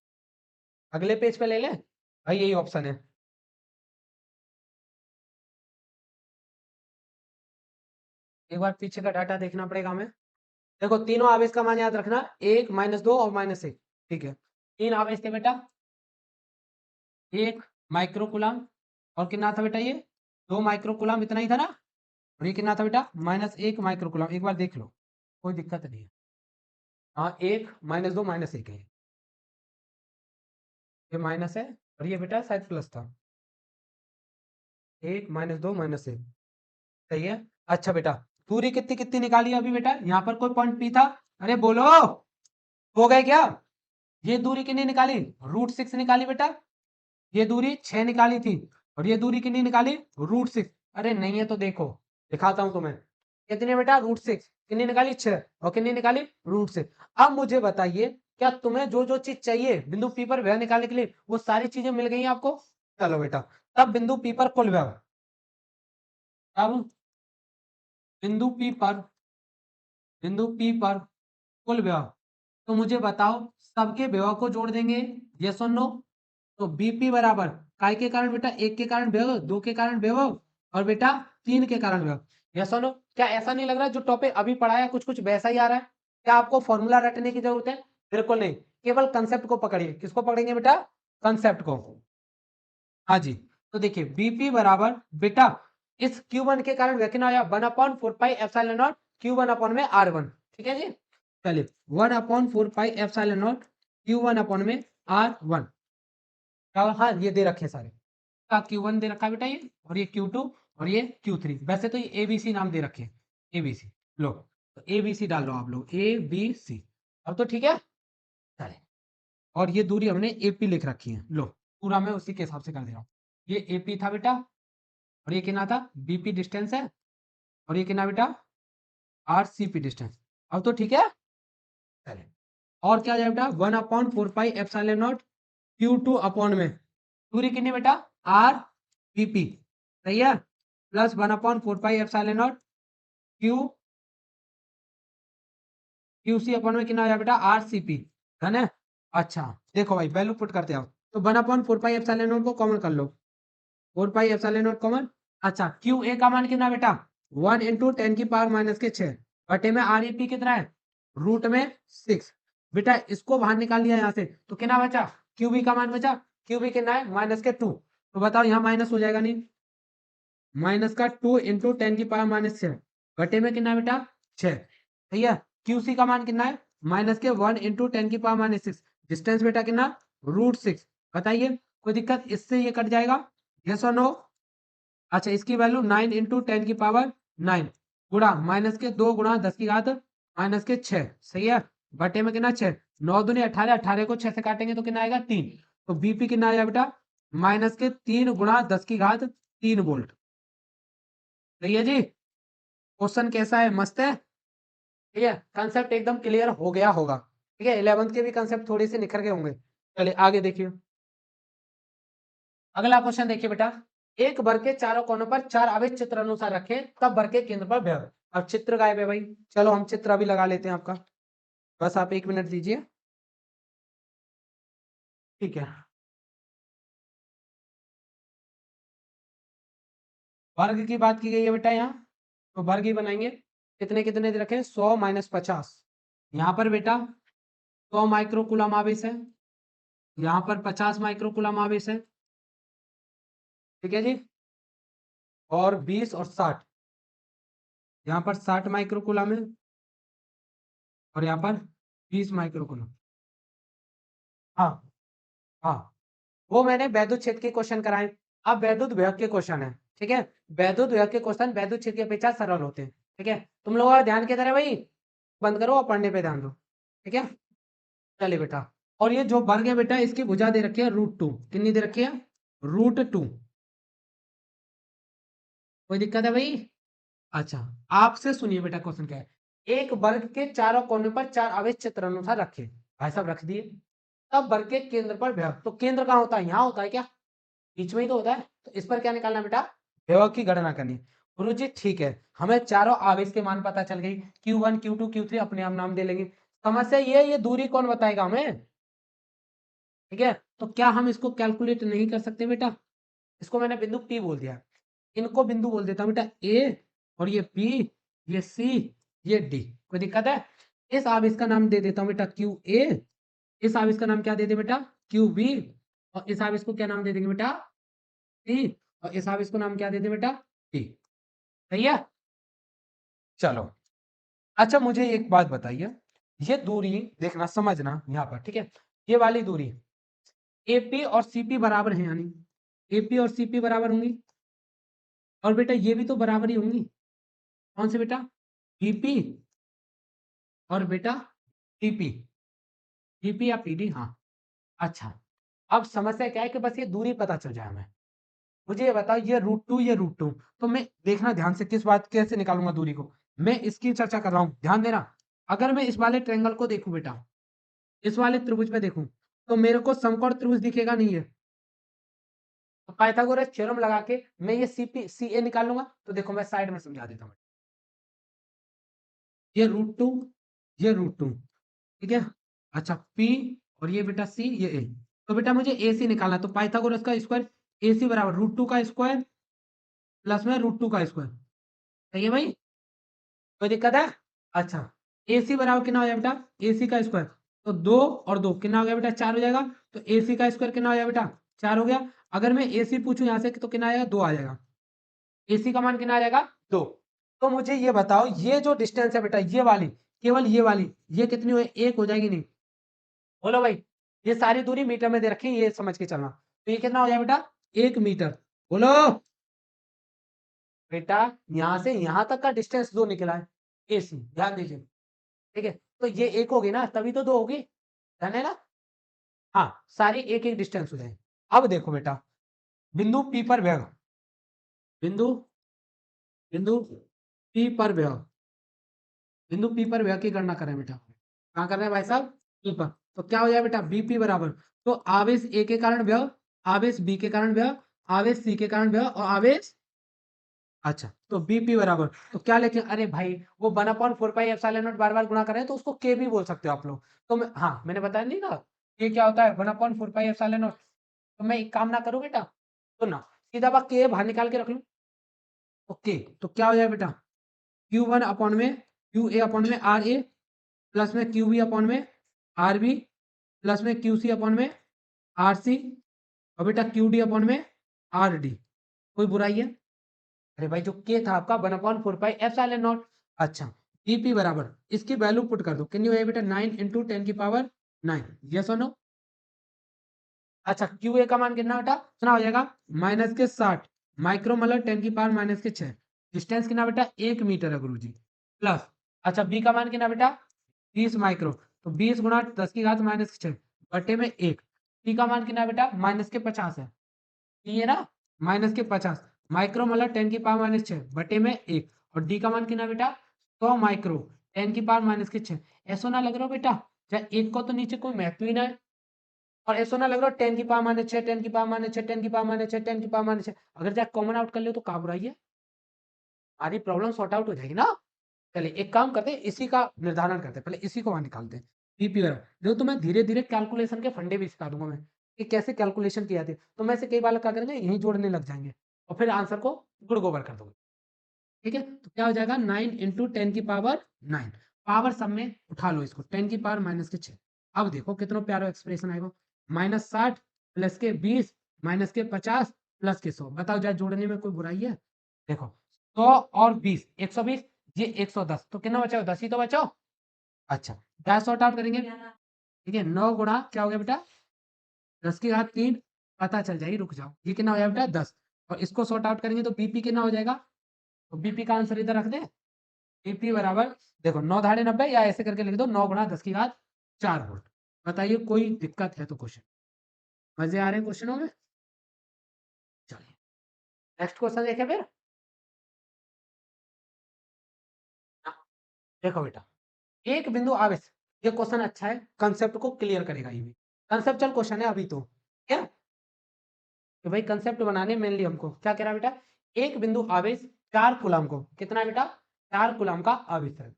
S1: अगले पेज पे ले लें भाई, यही ऑप्शन है। एक बार पीछे का डाटा देखना पड़ेगा हमें। देखो तीनों आवेश का मान याद रखना, 1 -2 और -1। ठीक है, 3 आवेश थे बेटा, 1 माइक्रोकुलाम, और कितना था बेटा ये, 2 माइक्रोकुलाम, इतना ही था ना। और ये कितना था बेटा, -1 माइक्रोकुलाम। एक बार देख लो, कोई दिक्कत नहीं है। हाँ, 1 -2 -1 है, ये माइनस है, और ये बेटा शायद प्लस था, 1 -2 -1। सही है। अच्छा बेटा, दूरी कितनी कितनी निकाली अभी बेटा, यहाँ पर कोई पॉइंट पी था, अरे बोलो, हो गए क्या। ये दूरी कितनी निकाली, √6 निकाली बेटा, ये दूरी 6 निकाली थी, और ये दूरी कितनी निकाली, √6। अरे नहीं है तो देखो, दिखाता हूं तुम्हें, कितनी है बेटा, √6, कितनी निकाली, 6, और कितनी निकाली, √6। अब मुझे बताइए, क्या तुम्हें जो जो चीज चाहिए बिंदु पी पर व्यय निकालने के लिए, वो सारी चीजें मिल गई हैं आपको। चलो बेटा, तब बिंदु पी पर कुल व्यय, अब बिंदु पी पर, बिंदु पी पर कुल व्यय, तो मुझे बताओ, सबके व्यय को जोड़ देंगे, यस और नो। तो बीपी बराबर, काय के कारण बेटा, 1 के कारण व्यय, 2 के कारण व्यय, और बेटा 3 के कारण व्यय। यस और नो। क्या ऐसा नहीं लग रहा जो टॉपिक अभी पढ़ाया कुछ कुछ वैसा ही आ रहा है, क्या आपको फॉर्मूला रटने की जरूरत है, बिल्कुल नहीं, केवल कंसेप्ट को पकड़िए। किसको पकड़ेंगे बेटा, कंसेप्ट को। हाँ जी, तो देखिए बीपी बराबर बेटा, इस Q1 के कारण व्यय कितना आया, 1/4 pi epsilon not Q1 upon में R1, ठीक है जी। चलिए 1/4πε0 Q1 अपॉन में R1। हाँ ये दे रखे सारे, Q1 दे रखा है बेटा ये, और ये Q2 और ये Q3। वैसे तो ये ABC नाम दे रखे हैं, ABC। लो तो ABC डाल लो आप लोग, ABC। अब तो ठीक है। चले, और ये दूरी हमने AP लिख रखी है। लो पूरा मैं उसी के हिसाब से कर दे रहा हूँ। ये AP था बेटा, और ये कितना था, BP डिस्टेंस है, और ये कितना बेटा, RCP डिस्टेंस। अब तो ठीक है। चले, और क्या जाए बेटा, 1/4πε0 Q2 अपॉन में दूरी कितनी बेटा, RPP, सही है, प्लस 1/4πε0 QC अपॉन में कितना हो जाएगा बेटा, RCP, है ना। अच्छा देखो भाई वैल्यू पुट करते हो, तो 1/4πε0 को कॉमन कर लो, 4πε0 कॉमन। अच्छा QA का मान कितना बेटा, 1 × 10⁻⁻6 बटे में REP कितना है, रूट में 6। बेटा इसको बाहर निकाल लिया यहाँ से, तो कितना बचा, QB का मान बचा, QB कितना है, -2। तो बताओ यहाँ माइनस हो जाएगा नहीं, माइनस का 2 × 10⁻⁻6 बटे में कितना बेटा, 6, सही है। QC का मान कितना है, -1 × 10⁻6, डिस्टेंस बेटा कितना, √6। बताइए कोई दिक्कत, इससे ये कट जाएगा, यस और नो। अच्छा इसकी वैल्यू 9 × 10⁻9 गुणा -2 गुणा 10⁻6, सही है, बटे में कितना, 6। 9 दूनी 18, 18 को 6 से काटेंगे तो कितना आएगा, 3। तो BP कितना आएगा बेटा, -3 गुणा 10⁻3 वोल्ट। सही है जी। क्वेश्चन कैसा है, मस्त है, ठीक है। कंसेप्ट एकदम क्लियर हो गया होगा, ठीक है। 11th के भी कंसेप्ट थोड़े से निखर गए होंगे। चलिए आगे देखिए, अगला क्वेश्चन देखिए बेटा, एक वर्ग के चारों कोनों पर 4 आवेश चित्र अनुसार रखें, तब वर्ग के केंद्र पर व्यव। अब चित्र गायब है भाई, चलो हम चित्र अभी लगा लेते हैं आपका, बस आप 1 मिनट दीजिए, ठीक है। वर्ग की बात की गई है बेटा यहाँ, तो वर्ग ही बनाएंगे। कितने कितने दे रखे, 100 - 50। यहाँ पर बेटा 100 माइक्रोकूलम आवेश है, यहाँ पर 50 माइक्रोकूलम आवेश है, ठीक है जी। और 20 और 60, यहाँ पर 60 माइक्रोकूलम है, और यहाँ पर 20 माइक्रोकूलम। हाँ हाँ, वो मैंने वैद्युत क्षेत्र के क्वेश्चन कराए। अब वैद्युत विभव के क्वेश्चन है, ठीक है। वैद्युत विभव के क्वेश्चन वैद्युत क्षेत्र की अपेक्षा सरल होते हैं, ठीक है। तुम लोग ध्यान के तरह भाई बंद करो और पढ़ने पे ध्यान दो, ठीक है। चलिए बेटा, और ये जो वर्ग है बेटा, इसकी भुजा दे रखी है √2। कितनी दे रखी है, √2। कोई दिक्कत है भाई। अच्छा आपसे सुनिए बेटा, क्वेश्चन क्या है, एक वर्ग के चारों कोनों पर 4 आवेश चित्र अनुसार रखे, भाई साहब रख दिए, तब वर्ग के केंद्र पर विभव। तो केंद्र कहाँ होता है, यहाँ होता है क्या, बीच में ही तो होता है। तो इस पर क्या निकालना बेटा, विभव की गणना करनी। गुरु जी ठीक है, हमें चारों आवेश के मान पता चल गई, Q1 Q2 Q3 अपने आप नाम दे लेंगे। समस्या ये दूरी कौन बताएगा हमें, ठीक है। तो क्या हम इसको कैलकुलेट नहीं कर सकते बेटा, इसको मैंने बिंदु P बोल दिया, इनको बिंदु बोल देता हूँ बेटा A, और ये B, ये C, ये D। कोई दिक्कत है। इस आवेश का नाम दे देता हूँ बेटा QA, इस आवेश का नाम क्या दे दे बेटा QB, और इस आवेश को क्या नाम दे देंगे बेटा C, और इस आवेश को नाम क्या दे दे बेटा T। सही है। चलो अच्छा मुझे एक बात बताइए, ये दूरी देखना समझना यहाँ पर, ठीक है। ये वाली दूरी AP और CP बराबर है, यानी AP और CP बराबर होंगी, और बेटा ये भी तो बराबर ही होंगी। कौन से बेटा, BP और बेटा TP, TP या PD, हाँ। अच्छा अब समस्या क्या है कि बस ये दूरी पता चल जाए हमें। मुझे ये बताओ, ये √2 ये √2, तो मैं देखना ध्यान से किस बात कैसे निकालूंगा दूरी को, मैं इसकी चर्चा कर रहा हूँ, ध्यान देना। अगर मैं इस वाले ट्रायंगल को देखूं बेटा, इस वाले त्रिभुज पे देखूं, तो मेरे को समकोण त्रिभुज दिखेगा नहीं है। तो पाइथागोरस थ्योरम लगा के मैं ये CA निकाल लूंगा। तो देखो मैं साइड में समझा देता हूँ, ये √2 ये √2, ठीक है। अच्छा P और ये बेटा C ये A, तो बेटा मुझे AC निकालना है। तो पाइथागोरस का स्क्वायर AC बराबर √2 का स्क्वायर प्लस में √2 का स्क्वायर, सही है भाई, कोई दिक्कत है। अच्छा AC बराबर कितना हो जाएगा बेटा, AC का स्क्वायर, तो 2 और 2 कितना हो गया बेटा, 4 हो जाएगा। तो AC का स्क्वायर कितना हो जाएगा बेटा, 4 हो गया। अगर मैं AC पूछूं यहाँ से तो कितना आएगा, 2 आ जाएगा। AC का मान कितना आ जाएगा, 2। तो मुझे ये बताओ, ये जो डिस्टेंस है बेटा, ये वाली, केवल ये वाली, ये कितनी हो, 1 हो जाएगी नहीं? बोलो भाई, ये सारी दूरी मीटर में दे रखी है, ये समझ के चलना। तो ये कितना हो जाएगा बेटा? 1 मीटर। बोलो बेटा, यहाँ से यहाँ तक का डिस्टेंस 2 निकला है, AC, ध्यान दीजिए। ठीक है, तो ये 1 होगी ना, तभी तो 2 होगी, ध्यान है ना? हाँ, सारी एक-एक डिस्टेंस हो जाएगी। अब देखो बेटा, बिंदु P पर वेग, बिंदु बिंदु P पर वेग, बिंदु P पर वेग की गणना करें बेटा। कहाँ कर रहे हैं भाई साहब? P पर। तो क्या हो जाएगा बेटा? BP बराबर, तो आवेश A के कारण वेग, आवेश B के कारण वेग, आवेश C के कारण वेग और आवेश, अच्छा, तो BP बराबर, तो क्या लिखें? अरे भाई, वो 1/4 पाई एप्सिलॉन नॉट बार-बार गुणा कर रहे हैं, तो उसको K भी बोल सकते हो आप लोग। तो मैं, हाँ, मैंने बताया नहीं ना, ये क्या होता है? 1/4 पाई एप्सिलॉन नॉट। तो मैं एक काम ना करूँ बेटा, तो ना सीधा बात K बाहर निकाल के रख लूँ। ओके, तो क्या हो जाएगा बेटा? Q1 अपॉन में QA अपॉन में RA प्लस में QB अपॉन में RB प्लस में QC अपॉन में RC और बेटा QD अपॉन में RD। कोई बुराई है? अरे भाई, जो K था आपका 1/4 पाई एप्सिलॉन नॉट। अच्छा, BP बराबर, इसकी वैल्यू पुट कर दो, कितनी हो जाएगी बेटा? 9 इंटू 10 की पावर 9, यस और नो? अच्छा, QA का मान कितना बेटा? कितना हो जाएगा? माइनस के 60 माइक्रोमोलर 10 की पावर माइनस के 6। डिस्टेंस कितना बेटा? 1 मीटर है गुरुजी। प्लस, अच्छा, B का मान कितना बेटा? 30 माइक्रो, तो 20 गुणा 10 की घात माइनस 6 बटे में 1। T का मान कितना बेटा? माइनस के 50 है, T है ना, माइनस के 50 माइक्रोमोलर 10 की पावर माइनस 6 बटे में 1। और D का मान कितना बेटा? 100 माइक्रो 10 की पावर माइनस के 6। ऐसा ना लग रहा हो बेटा, चाहे 1 को तो नीचे कोई महत्व ही ना है, और ऐसा ना लग रहा 10 की पावर माइनस 6, 10 की पावर माइनस 6, 10 की पावर माइनस 6, 10 की पावर माइनस 6। अगर चाहे कॉमन आउट कर ले तो कहाँ बुराई है? आधी प्रॉब्लम सॉर्ट आउट हो जाएगी ना। चलिए एक काम करते हैं, इसी का निर्धारण करते हैं, पहले इसी को वहां निकालते हैं। बीपी वगैरह देखो, तो मैं धीरे धीरे कैलकुलेशन के फंडे भी सिखा दूंगा मैं, कि कैसे कैलकुलेशन की जाती है। तो मैं से कई बार क्या करेंगे, यही जोड़ने लग जाएंगे और फिर आंसर को गुड़ गोबर कर दोगे। ठीक है, तो क्या हो जाएगा? 9 इंटू 10 की पावर 9, पावर सब में उठा लो इसको, 10 की पावर माइनस के 6। अब देखो कितना प्यारा एक्सप्रेशन आएगा, -60 प्लस के 20 माइनस के 50 प्लस के 100। बताओ जाए, जोड़ने में कोई बुराई है? देखो, 100 और 20, 120, ये 110, तो कितना बचा? 10 ही तो बचा। अच्छा, 10 सॉर्ट आउट करेंगे, ठीक है, 9 गुणा क्या हो गया बेटा? 10 की घात 3, पता चल जाएगी, रुक जाओ, ये कितना हो जाएगा बेटा? 10। और इसको सॉर्ट आउट करेंगे तो बीपी कितना हो जाएगा? तो बीपी का आंसर इधर रख दे। बीपी बराबर, देखो 9 धाड़े 90, या ऐसे करके लिख दो 9 गुणा 10 की घात 4 वोल्ट। बताइए कोई दिक्कत है तो क्वेश्चन, मजे आ रहे हैं क्वेश्चनों में? चलिए नेक्स्ट क्वेश्चन देखें फिर। हाँ, देखो बेटा, एक बिंदु आवेश, ये क्वेश्चन अच्छा है, कंसेप्ट को क्लियर करेगा ये भी। कंसेप्चुअल क्वेश्चन है अभी तो, क्या कि भाई कंसेप्ट बनाने मेनली हमको क्या कह रहा है बेटा? एक बिंदु आवेश 4 कूलम को, कितना बेटा? 4 कूलम का आवेश है,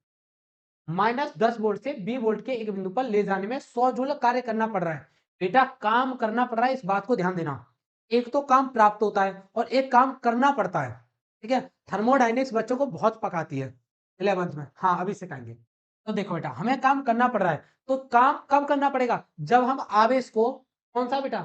S1: -10 वोल्ट से B वोल्ट के एक बिंदु पर ले जाने में 100 जूल कार्य करना पड़ रहा है। बेटा काम करना पड़ रहा है, इस बात को ध्यान देना। एक तो काम प्राप्त होता है और एक काम करना पड़ता है। ठीक है, थर्मोडायनेमिक्स बच्चों को बहुत पकाती है 11th में। हाँ, अभी सिखाएंगे। तो देखो बेटा, हमें काम करना पड़ रहा है, तो काम कब करना पड़ेगा? जब हम आवेश को, कौन सा बेटा?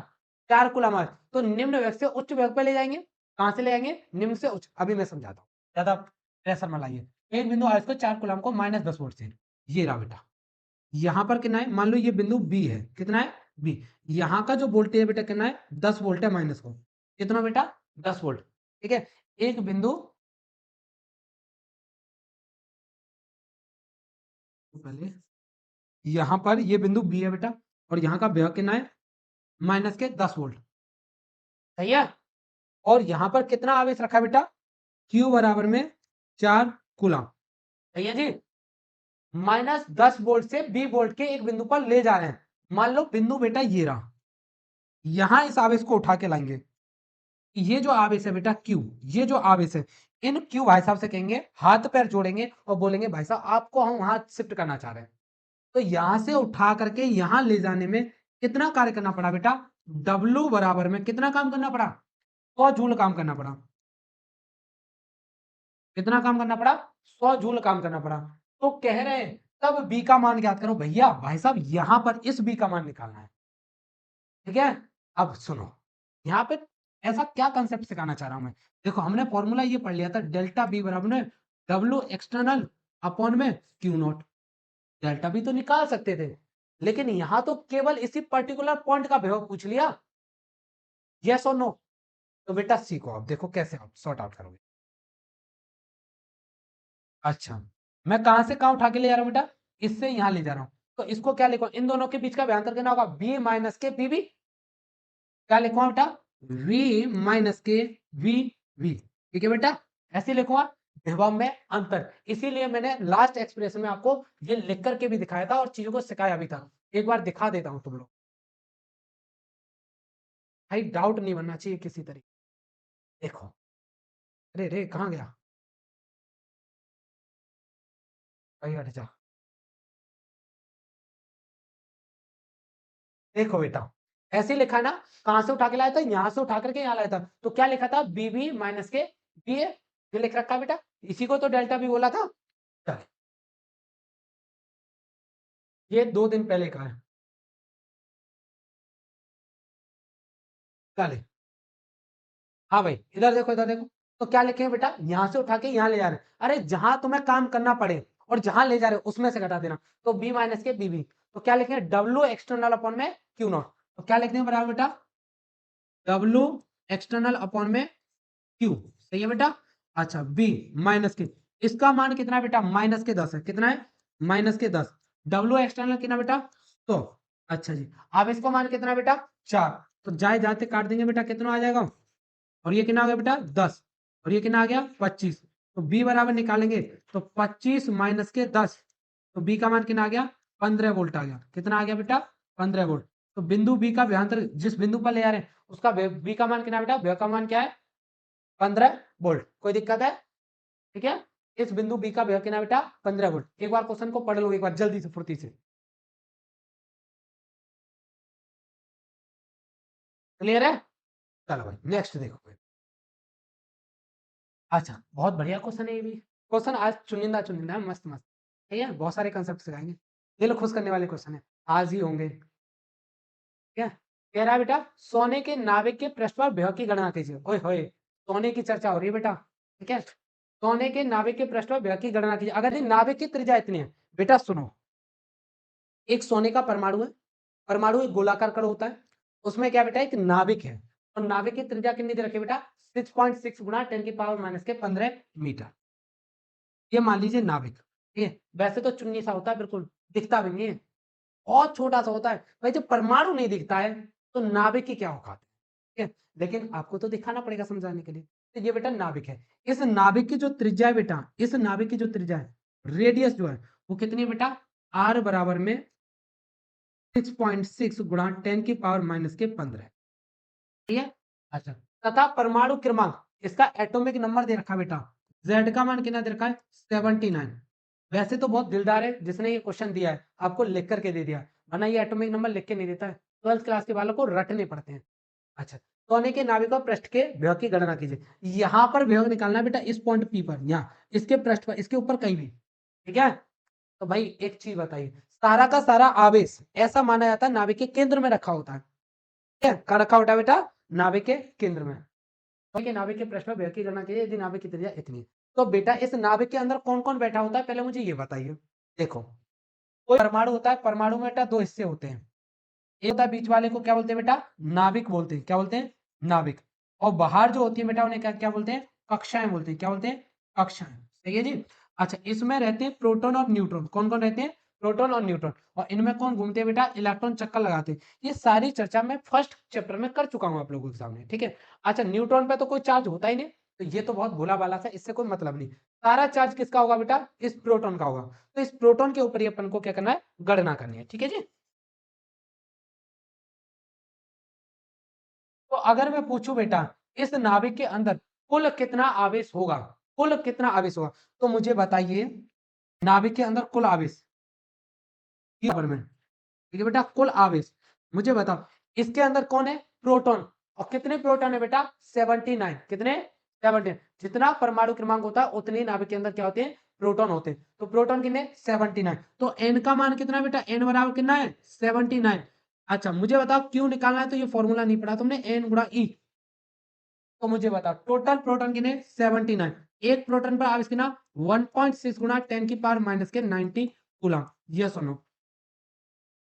S1: 4 कूलम आवेश, तो निम्न वेग से उच्च वेग पे ले जाएंगे। कहां से ले जाएंगे? निम्न से उच्च। अभी मैं समझाता हूँ, ज्यादा प्रेशर में लाइए। एक बिंदु आवेश को 4 कूलम को -10 वोल्ट से, ये रहा बेटा, यहाँ पर कितना है? मान लो ये बिंदु बी है, कितना है? बी। यहाँ का जो वोल्टेज है बेटा कितना है? 10 वोल्ट है, माइनस को कितना बेटा? 10 वोल्ट। ठीक है, एक बिंदु, पहले यहाँ पर ये बिंदु बी है बेटा, और यहाँ का विभव कितना है? माइनस के 10 वोल्ट, सही है। और यहाँ पर कितना आवेश रखा है बेटा? क्यू बराबर में 4 कूलम, सही है जी। -10 वोल्ट से बी वोल्ट के एक बिंदु पर ले जा रहे हैं। मान लो बिंदु बेटा ये रहा, यहां इस आवेश को उठा के लाएंगे। ये जो आवेश है बेटा क्यू, ये जो आवेश है, इन क्यू भाई साहब से कहेंगे, हाथ पैर जोड़ेंगे और बोलेंगे भाई साहब आपको हम वहां शिफ्ट करना चाह रहे हैं। तो यहां से उठा करके यहां ले जाने में कितना कार्य करना पड़ा बेटा? W बराबर में कितना काम करना पड़ा? 100 जूल काम करना पड़ा। कितना काम करना पड़ा? 100 जूल काम करना पड़ा। तो कह रहे हैं तब बी का मान ज्ञात करो। भैया भाई साहब यहां पर इस बी का मान निकालना है, ठीक है। अब सुनो, यहाँ पे ऐसा क्या कंसेप्ट सिखाना चाह रहा हूं मैं। देखो हमने फॉर्मूला ये पढ़ लिया था, डेल्टा बी बराबर में डब्ल्यू एक्सटर्नल अपॉन में क्यू नॉट। डेल्टा भी तो निकाल सकते थे, लेकिन यहां तो केवल इसी पर्टिकुलर पॉइंट का विभव पूछ लिया। यस और नो? तो बेटा सीखो, आप देखो कैसे आप सॉर्ट आउट करोगे। अच्छा, मैं कहां से कहां उठा के ले जा रहा हूं बेटा? इससे यहां ले जा रहा हूं। तो इसको क्या लिखो, इन दोनों के बीच का व्यंतर कितना होगा? बी माइनस के बी बी। क्या लिखूंगा बेटा? v माइनस के वी वी। ठीक है बेटा, ऐसे लिखूंगा। विभव में अंतर, इसीलिए मैंने लास्ट एक्सप्रेशन में आपको ये लिख करके भी दिखाया था और चीजों को सिखाया भी था। एक बार दिखा देता हूं तुम लोग, भाई डाउट नहीं बनना चाहिए किसी तरीके। देखो, अरे रे कहाँ गया भाई, हट जा। देखो बेटा, ऐसे लिखा ना, कहां से उठा के लाया था? यहां से उठा करके यहाँ लाया था। तो क्या लिखा था? बी बी माइनस के बी ए, ये लिख रखा बेटा। इसी को तो डेल्टा भी बोला था। चल, ये 2 दिन पहले का है। चले, हाँ भाई, इधर देखो इधर देखो। तो क्या लिखे बेटा? यहां से उठा के यहाँ ले जा रहे हैं। अरे जहां तुम्हें काम करना पड़े और जहां ले जा रहे हो उसमें से घटा देना। तो बी माइनस के बी बी। तो क्या लिखेंगे? डब्ल्यू एक्सटर्नल अपॉन में क्यू नॉट। तो क्या लिखते हैं बराबर बेटा? डब्ल्यू एक्सटर्नल अपॉन में क्यू। सही है बेटा। अच्छा, बी माइनस के, इसका मान कितना है बेटा? -10 है। कितना है? -10। डब्ल्यू एक्सटर्नल कितना बेटा? तो अच्छा जी, अब इसको मान कितना है बेटा? 4। तो जाए जाते काट देंगे बेटा, कितना आ जाएगा? और ये कितना आ गया बेटा? 10। और ये कितना आ गया? 25। तो बी बराबर निकालेंगे, तो 25 माइनस के 10। तो बी का मान कितना आ गया? 15 वोल्ट आ गया। कितना आ गया बेटा? 15 वोल्ट। तो बिंदु बी का विभवांतर जिस बिंदु पर ले आ रहे हैं उसका बी का मान कितना बेटा? विभव का मान क्या है? 15 वोल्ट। कोई दिक्कत है? ठीक है, इस बिंदु बी का विभव कितना बेटा? 15 वोल्ट। एक बार क्वेश्चन को पढ़ लो एक बार जल्दी से फुर्ती से। क्लियर है? चलो भाई नेक्स्ट देखो। अच्छा, बहुत बढ़िया क्वेश्चन है ये भी। क्वेश्चन आज चुनिंदा चुनिंदा है, मस्त मस्त। ठीक है, बहुत सारे कंसेप्ट सिखाएंगे। दिल खुश करने वाले क्वेश्चन है, आज ही होंगे। ठीक है, कह रहा है बेटा, सोने के नाविक के पृष्ठ पर विभव की गणना कीजिए। ओए होए, सोने की चर्चा हो रही है बेटा। ठीक है, सोने के नाविक के पृष्ठ पर विभव की गणना कीजिए। अगर ये नाविक की त्रिज्या इतनी है, बेटा सुनो, एक सोने का परमाणु है। परमाणु एक गोलाकार कण होता है, उसमें क्या बेटा? एक नाविक है। और नाविक की त्रिज्या कितनी दे रखी है बेटा? 6.6 गुणा 10⁻⁻15 मीटर। ये मान लीजिए नाविक। ठीक है, वैसे तो चुन्नी सा होता है, बिल्कुल दिखता भी नहीं है, बहुत छोटा सा होता है। भाई जब परमाणु नहीं दिखता है तो नाभिक की क्या औकात है? ठीक है, लेकिन आपको तो दिखाना पड़ेगा समझाने के लिए। तो ये बेटा नाभिक है। इस नाभिक की जो त्रिज्या है बेटा, इस नाभिक की जो त्रिज्या है, रेडियस जो है वो कितनी है बेटा? आर बराबर में 6.6 गुणा 10⁻⁻15। ठीक है, अच्छा, तथा परमाणु क्रमांक, इसका एटॉमिक नंबर दे रखा बेटा, Z का मान कितना दे रखा है? 79। वैसे तो बहुत दिलदार है जिसने ये क्वेश्चन दिया है, आपको लिख करके दे दिया, वरना ये एटॉमिक नंबर लिख के नहीं देता है। 12th क्लास के वालों को रटने पड़ते हैं। अच्छा, सोने के नाविकों पृष्ठ के विभव की गणना कीजिए। यहाँ पर विभव निकालना है बेटा, इस पॉइंट पी पर, यहाँ इसके पृष्ठ पर, इसके ऊपर कहीं भी। ठीक है, तो भाई एक चीज बताइए, सारा का सारा आवेश ऐसा माना जाता है नाभिक के केंद्र में रखा होता है। ठीक है, कहाँ रखा होता है बेटा? नाभिक के केंद्र में। के नाभिक के पृष्ठ पर विभव की गणना कीजिए यदि नाभिक की त्रिज्या इतनी है। तो बेटा इस नाभिक के अंदर कौन कौन बैठा होता है, पहले मुझे ये बताइए। देखो, कोई परमाणु होता है, परमाणु में बेटा 2 हिस्से होते हैं। एक होता है बीच वाले को क्या बोलते हैं बेटा? नाभिक बोलते हैं। क्या बोलते हैं? नाभिक। और बाहर जो होती है बेटा उन्हें क्या क्या बोलते हैं? कक्षाएं बोलते हैं। क्या बोलते हैं? कक्षाएं। सही है जी। अच्छा, इसमें रहते हैं प्रोटॉन और न्यूट्रॉन। कौन कौन रहते हैं? प्रोटॉन और न्यूट्रॉन। और इनमें कौन घूमते हैं बेटा? इलेक्ट्रॉन चक्कर लगाते हैं। ये सारी चर्चा मैं फर्स्ट चैप्टर में कर चुका हूं आप लोगों के सामने। ठीक है, अच्छा, न्यूट्रॉन पे तो कोई चार्ज होता ही नहीं, तो ये तो बहुत भोला भाला सा, इससे कोई मतलब नहीं। सारा चार्ज किसका होगा बेटा? इस प्रोटॉन का होगा। तो इस प्रोटॉन के ऊपर ही अपन को क्या करना है? गणना करनी है। ठीक है जी। तो अगर मैं पूछूं बेटा, इस नाभिक के अंदर कुल कितना आवेश होगा? कुल कितना आवेश होगा? तो मुझे बताइए, नाभिक के अंदर कुल आवेश की बराबर में। ठीक है बेटा, कुल आवेश मुझे बताओ। इसके अंदर कौन है? प्रोटॉन। और कितने प्रोटॉन है बेटा? 79। कितने? 70। जितना परमाणु क्रमांक होता है उतने ही नाभिक के अंदर क्या होते हैं? प्रोटॉन होते हैं। तो प्रोटॉन कितने? 79। तो एन का मान कितना है बेटा? एन बराबर कितना है? 79। अच्छा, मुझे बताओ क्यों निकालना है? तो ये फॉर्मूला नहीं पढ़ा तुमने, एन गुणा ई। तो मुझे बताओ टोटल प्रोटॉन कितने 79, एक प्रोटॉन पर आवेश कितना 1.6 गुना 10 की पावर माइनस के 90 कूलम। ये सुनो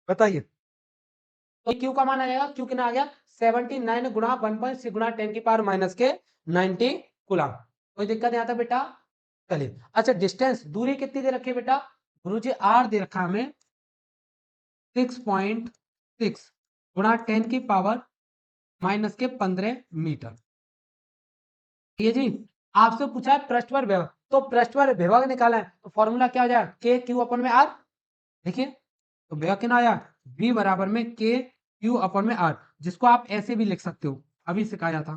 S1: बताइए, तो क्यू का मान आ जाएगा, क्यू कितना आ गया 79 गुना 1.6 गुना 10 की पावर माइनस के 90 कूलम। कोई दिक्कत नहीं आता बेटा। चलिए अच्छा, डिस्टेंस दूरी कितनी दे रखी है बेटा, गुरुजी आर दे रखा हमें 6.6 गुणा 10 की पावर माइनस के 15 मीटर। ये जी आपसे पूछा है पृष्ठ पर विभव, तो पृष्ठ पर विभव निकाला है तो फॉर्मूला क्या हो जाएगा के क्यू अपन में आर। देखिए तो विभव कितना आया v बराबर में के क्यू अपन में आर, जिसको आप ऐसे भी लिख सकते हो, अभी सिखाया था।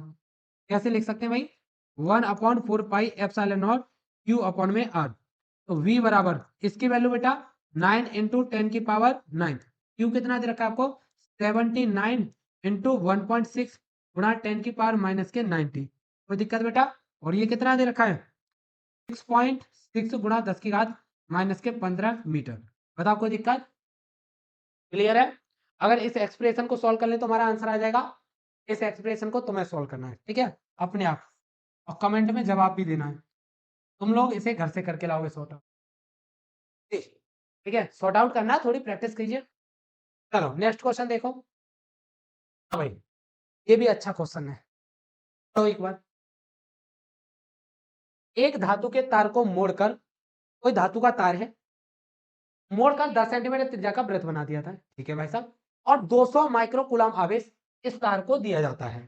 S1: कैसे लिख सकते हैं भाई, 1/4 पाई एप्सिलॉन नॉट क्यू अपन में आर। तो v बराबर इसकी वैल्यू बेटा 9 इंटू 10 की पावर 9, क्यू कितना दे रखा है आपको 79 इंटू 1.6 गुणा 10 की पावर माइनस के 90। कोई दिक्कत बेटा, और ये कितना दे रखा है 6.6 गुणा 10 की घात माइनस के 15 मीटर। बताओ कोई दिक्कत, क्लियर है। अगर इस एक्सप्रेशन को सॉल्व कर ले तो हमारा आंसर आ जाएगा। इस एक्सप्रेशन को तुम्हें सॉल्व करना है, ठीक है अपने आप, और कमेंट में जवाब भी देना है। तुम लोग इसे घर से करके लाओगे सॉर्ट आउट, ठीक है सॉर्ट आउट करना है, थोड़ी प्रैक्टिस कीजिए। चलो नेक्स्ट क्वेश्चन देखो। हाँ भाई ये भी अच्छा क्वेश्चन है, तो एक बार एक धातु के तार को मोड़कर, कोई धातु का तार है, मोड़कर 10 सेंटीमीटर त्रिज्या का वृत्त बना दिया था, ठीक है भाई साहब, और 200 माइक्रो कूलम आवेश इस तार को दिया जाता है,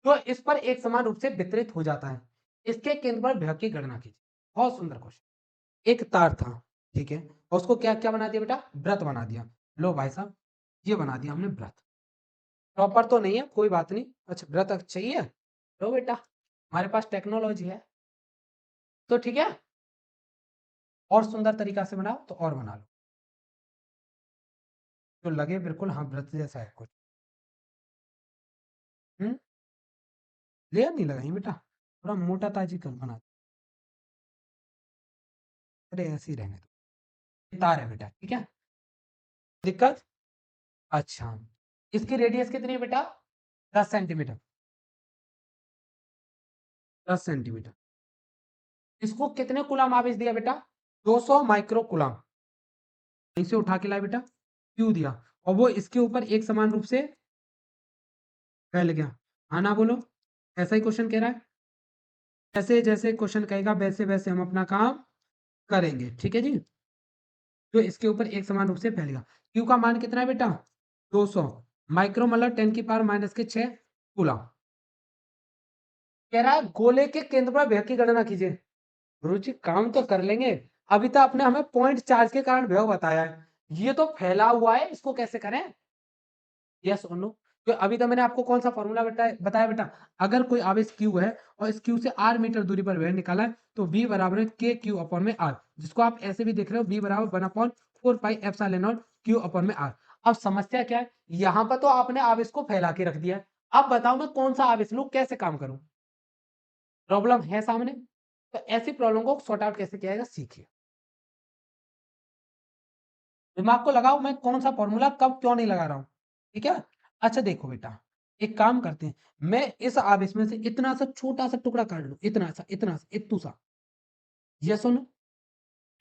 S1: जो इस पर एक समान रूप से वितरित हो जाता है। इसके केंद्र पर विभव की गणना कीजिए। बहुत सुंदर क्वेश्चन। एक तार था, ठीक है, और उसको क्या क्या बना दिया बेटा, व्रत बना दिया। लो भाई साहब ये बना दिया हमने व्रत, प्रॉपर तो नहीं है कोई बात नहीं, अच्छा व्रत चाहिए, लो बेटा हमारे पास टेक्नोलॉजी है, तो ठीक है और सुंदर तरीका से बनाओ तो और बना लो, तो लगे बिल्कुल हाँ व्रत जैसा है कुछ। लेयर नहीं लगाई बेटा, थोड़ा मोटा ताजी कर बना, अरे ऐसे ही रहने दो, तार है बेटा, ठीक है दिक्कत। अच्छा इसकी रेडियस कितनी है बेटा 10 सेंटीमीटर, 10 सेंटीमीटर। इसको कितने कूलम आवेश दिया बेटा 200 माइक्रो कूलम, इसे उठा के लाए बेटा, क्यू दिया, और वो इसके ऊपर एक समान रूप से फैल गया। हाँ ना बोलो, ऐसा ही क्वेश्चन कह रहा है, जैसे जैसे क्वेश्चन कहेगा वैसे वैसे हम अपना काम करेंगे, ठीक है जी। तो इसके ऊपर एक समान रूप से फैलेगा। क्यू का मान कितना है बेटा 200 माइक्रो मतलब 10 की पावर माइनस के 6 कूलम। कह रहा है गोले के केंद्र पर विभव की गणना कीजिए। गुरुजी काम तो कर लेंगे, अभी तो आपने हमें पॉइंट चार्ज के कारण विभव बताया है, ये तो फैला हुआ है, इसको कैसे करें, यस और नो। तो अभी तो मैंने आपको कौन सा फॉर्मूला बताया बेटा, अगर कोई आवेश क्यू है और इस क्यू से आर मीटर दूरी पर विभव निकाला है तो v बराबर है के क्यू अपॉन में आर, जिसको आप ऐसे भी देख रहे हो v बराबर 1/4 pi epsilon not Q upon में आर। अब समस्या क्या है, यहाँ पर तो आपने आवेश को फैला के रख दिया है, अब बताओ मैं कौन सा आवेश लूं, कैसे काम करूं, प्रॉब्लम है सामने। तो ऐसी प्रॉब्लम को सॉर्ट आउट कैसे किया जाएगा सीखिए, दिमाग को लगाओ, मैं कौन सा फॉर्मूला कब क्यों नहीं लगा रहा हूं, ठीक है। अच्छा देखो बेटा एक काम करते हैं, मैं इस आवेश में से इतना सा छोटा सा टुकड़ा काट लूं, इतना सा इतू सा, ये सुनो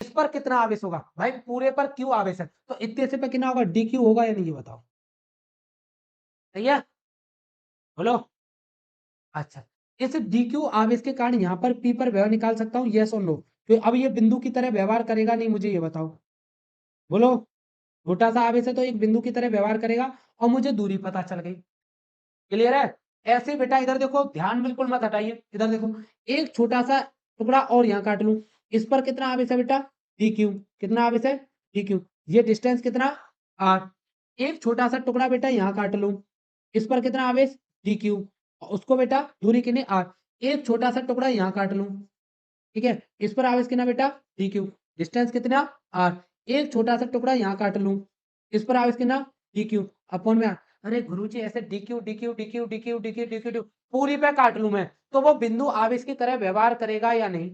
S1: इस पर कितना आवेश होगा भाई, पूरे पर क्यू आवेश है तो इतने से पे कितना होगा डी क्यू होगा या नहीं ये बताओ, सही है बोलो। अच्छा इस डी क्यू आवेश के कारण यहाँ पर पी पर व्यवहार निकाल सकता हूँ, यस और नो। तो अब ये बिंदु की तरह व्यवहार करेगा नहीं, मुझे ये बताओ बोलो, छोटा सा आवेश है तो एक बिंदु की तरह व्यवहार करेगा, और मुझे दूरी पता चल गई, क्लियर है। ऐसे बेटा इधर देखो, ध्यान बिल्कुल मत हटाइए, इधर देखो एक छोटा सा टुकड़ा और यहाँ काट लूं, इस पर कितना आवेश है बेटा डी क्यू, कितना आवेश है डी क्यू, ये डिस्टेंस कितना आर, एक छोटा सा टुकड़ा बेटा यहाँ काट लूं, इस पर कितना आवेश डी क्यू, उसको बेटा दूरी कितनी आर, एक छोटा सा टुकड़ा यहाँ काट लूं, ठीक है, इस पर आवेश कितना बेटा डी क्यू, डिस्टेंस कितना आर, एक छोटा सा टुकड़ा यहाँ काट लूं, इस पर आवेश कितना डी क्यू अपॉन में आर। अरे गुरुजी ऐसे D Q D Q D Q D Q D Q D Q पूरी पे काट लूं मैं, तो वो बिंदु आवेश की तरह व्यवहार करेगा या नहीं,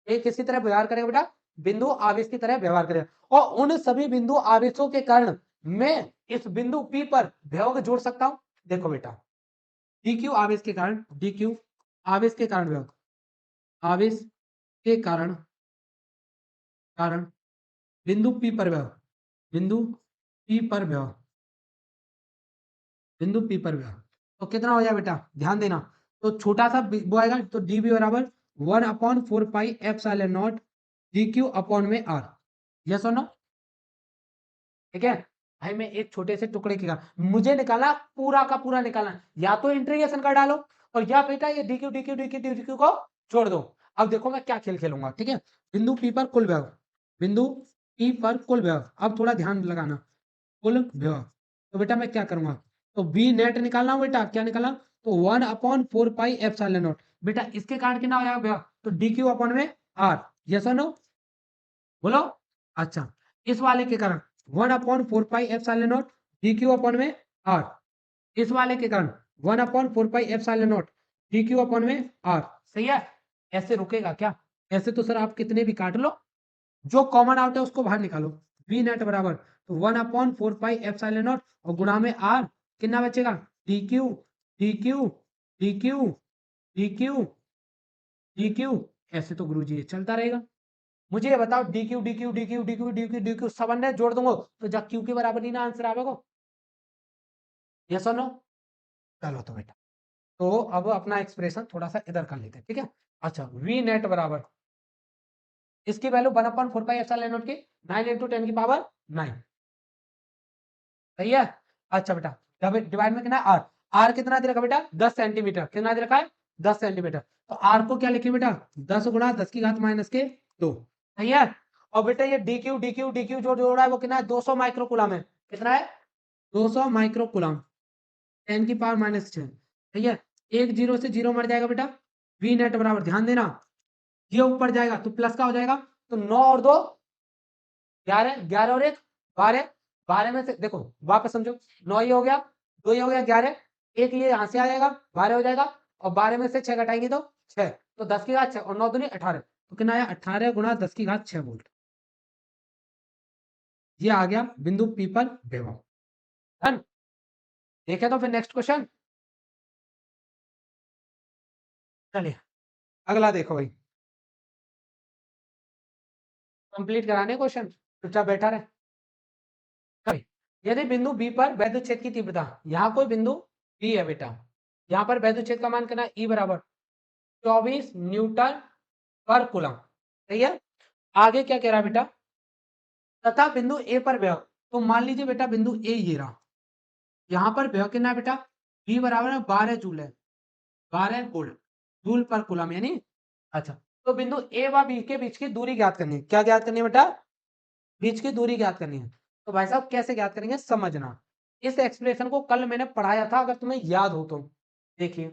S1: ये किसी तरह व्यवहार करेगा बेटा, बिंदु आवेश की तरह व्यवहार करेगा, और उन सभी बिंदु आवेशों के कारण मैं इस बिंदु पी पर विभव जोड़ सकता हूं। देखो बेटा dq आवेश के कारण, dq आवेश के कारण विभव, आवेश के कारण बिंदु P पर विभव, बिंदु P पर विभव, बिंदु P पर विभव, तो कितना हो जाएगा बेटा, ध्यान देना। तो छोटा सा वो आएगा, तो dv बराबर 1/4 pi epsilon not dq upon में r, यस और नो। ठीक है भाई, मैं एक छोटे से टुकड़े की मुझे निकालना पूरा का पूरा निकालना, या तो इंटीग्रेशन कर डालो और या बेटा ये dq dq dq dq को छोड़ दो। अब देखो मैं क्या खेल खेलूंगा, ठीक है। बिंदु P पर कुल विभव, बिंदु P पर कुल विभव, अब थोड़ा ध्यान लगाना, कुल विभव। तो बेटा मैं क्या करूंगा, तो बी नेट निकालना हो बेटा, क्या निकालना, तो 1/4 पाई एप्सिलॉन नॉट, बेटा इसके कारण कितना हो जाएगा विभव, तो dq अपॉन में r, यस और नो, बोलो। अच्छा, इस वाले के कारण 1/4 pi epsilon not dq upon में r, इस वाले के कारण 1/4 pi epsilon not dq upon में r, सही है। ऐसे रुकेगा क्या, ऐसे तो सर आप कितने भी काट लो, जो कॉमन आउट है उसको बाहर निकालो, v नेट बराबर तो 1/4 पाई एप्सिलॉन नॉट और गुणा में r, कितना बचेगा, dq dq dq dq dq, ऐसे तो गुरुजी ये चलता रहेगा। मुझे ये बताओ dq dq dq dq dq dq सब अन्य जोड़ दूंगा तो जा q के बराबर नहीं ना आंसर आवेगा, यस और नो। चलो तो बेटा, तो अब अपना एक्सप्रेशन थोड़ा सा इधर कर लेते हैं, ठीक है। अच्छा, v नेट बराबर इसकी वैल्यू 1/4 पाई एप्सिलॉन नॉट की 9 × 10 की पावर 9, सही है। अच्छा बेटा, डिवाइड में कितना r, r कितना दे रखा बेटा 10 सेंटीमीटर, कितना दे रखा है 10 सेंटीमीटर, तो r को क्या लिखे बेटा 10 × 10 की घात -2, सही है। और बेटा ये dq dq dq जो जोड़ा है वो कितना है 200 माइक्रो कूलम है, कितना है 200 माइक्रो कूलम 10 की पावर -6, ठीक है। एक जीरो से जीरो मर जाएगा बेटा, v नेट बराबर ध्यान देना, ये ऊपर जाएगा तो प्लस का हो जाएगा, तो 9 और 2 11, 11 और 1 12, 12 में से देखो वापस समझो, 9 ये हो गया, 2 ये हो गया 11, एक ये यहाँ से आ जाएगा 12 हो जाएगा, और 12 में से 6 घटाएंगे तो 6, तो 10 की घात 6 और 9 दूनी 18, तो कितना आया 18 × 10 की घात 6 वोल्ट, ये आ गया बिंदु P पर विभव। डन, देखे तो फिर नेक्स्ट क्वेश्चन, चलिए अगला देखो भाई, कंप्लीट कराने क्वेश्चन, चुपचाप बैठा रहे। यदि बिंदु बी पर वैद्युत क्षेत्र की तीव्रता, यहाँ कोई बिंदु बी है बेटा, यहाँ पर वैद्युत क्षेत्र का मान कितना है, E बराबर 24 न्यूटन पर कूलम, सही है। आगे क्या कह रहा है बेटा, तथा बिंदु ए पर विभव, तो मान लीजिए बेटा बिंदु ए ये रहा, यहाँ पर विभव कितना है बेटा, V बराबर है 12 जूल है, 12 वोल्ट जूल पर कूलम यानी। अच्छा, तो बिंदु ए व बी के बीच की दूरी ज्ञात करनी है, क्या ज्ञात करनी है बेटा, बीच की दूरी ज्ञात करनी है। तो भाई साहब कैसे ज्ञात करेंगे समझना, इस एक्सप्रेशन को कल मैंने पढ़ाया था, अगर तुम्हें याद हो तो देखिए,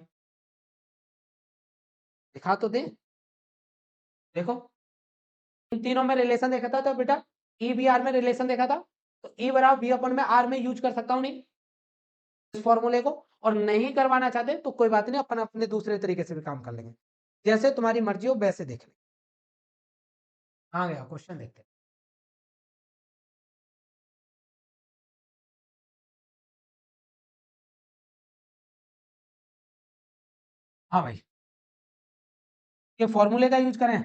S1: दिखा तो दे, देखो इन तीनों में रिलेशन देखा था, तो बेटा ई बी आर में रिलेशन देखा था, तो ई बराबर बी अपन में आर में यूज कर सकता हूँ नहीं इस फॉर्मूले को, और नहीं करवाना चाहते तो कोई बात नहीं, अपन अपने दूसरे तरीके से भी काम कर लेंगे, जैसे तुम्हारी मर्जी हो वैसे देख लेंगे। आ गया क्वेश्चन, देखते हैं। हाँ भाई, ये फॉर्मूले का यूज करें,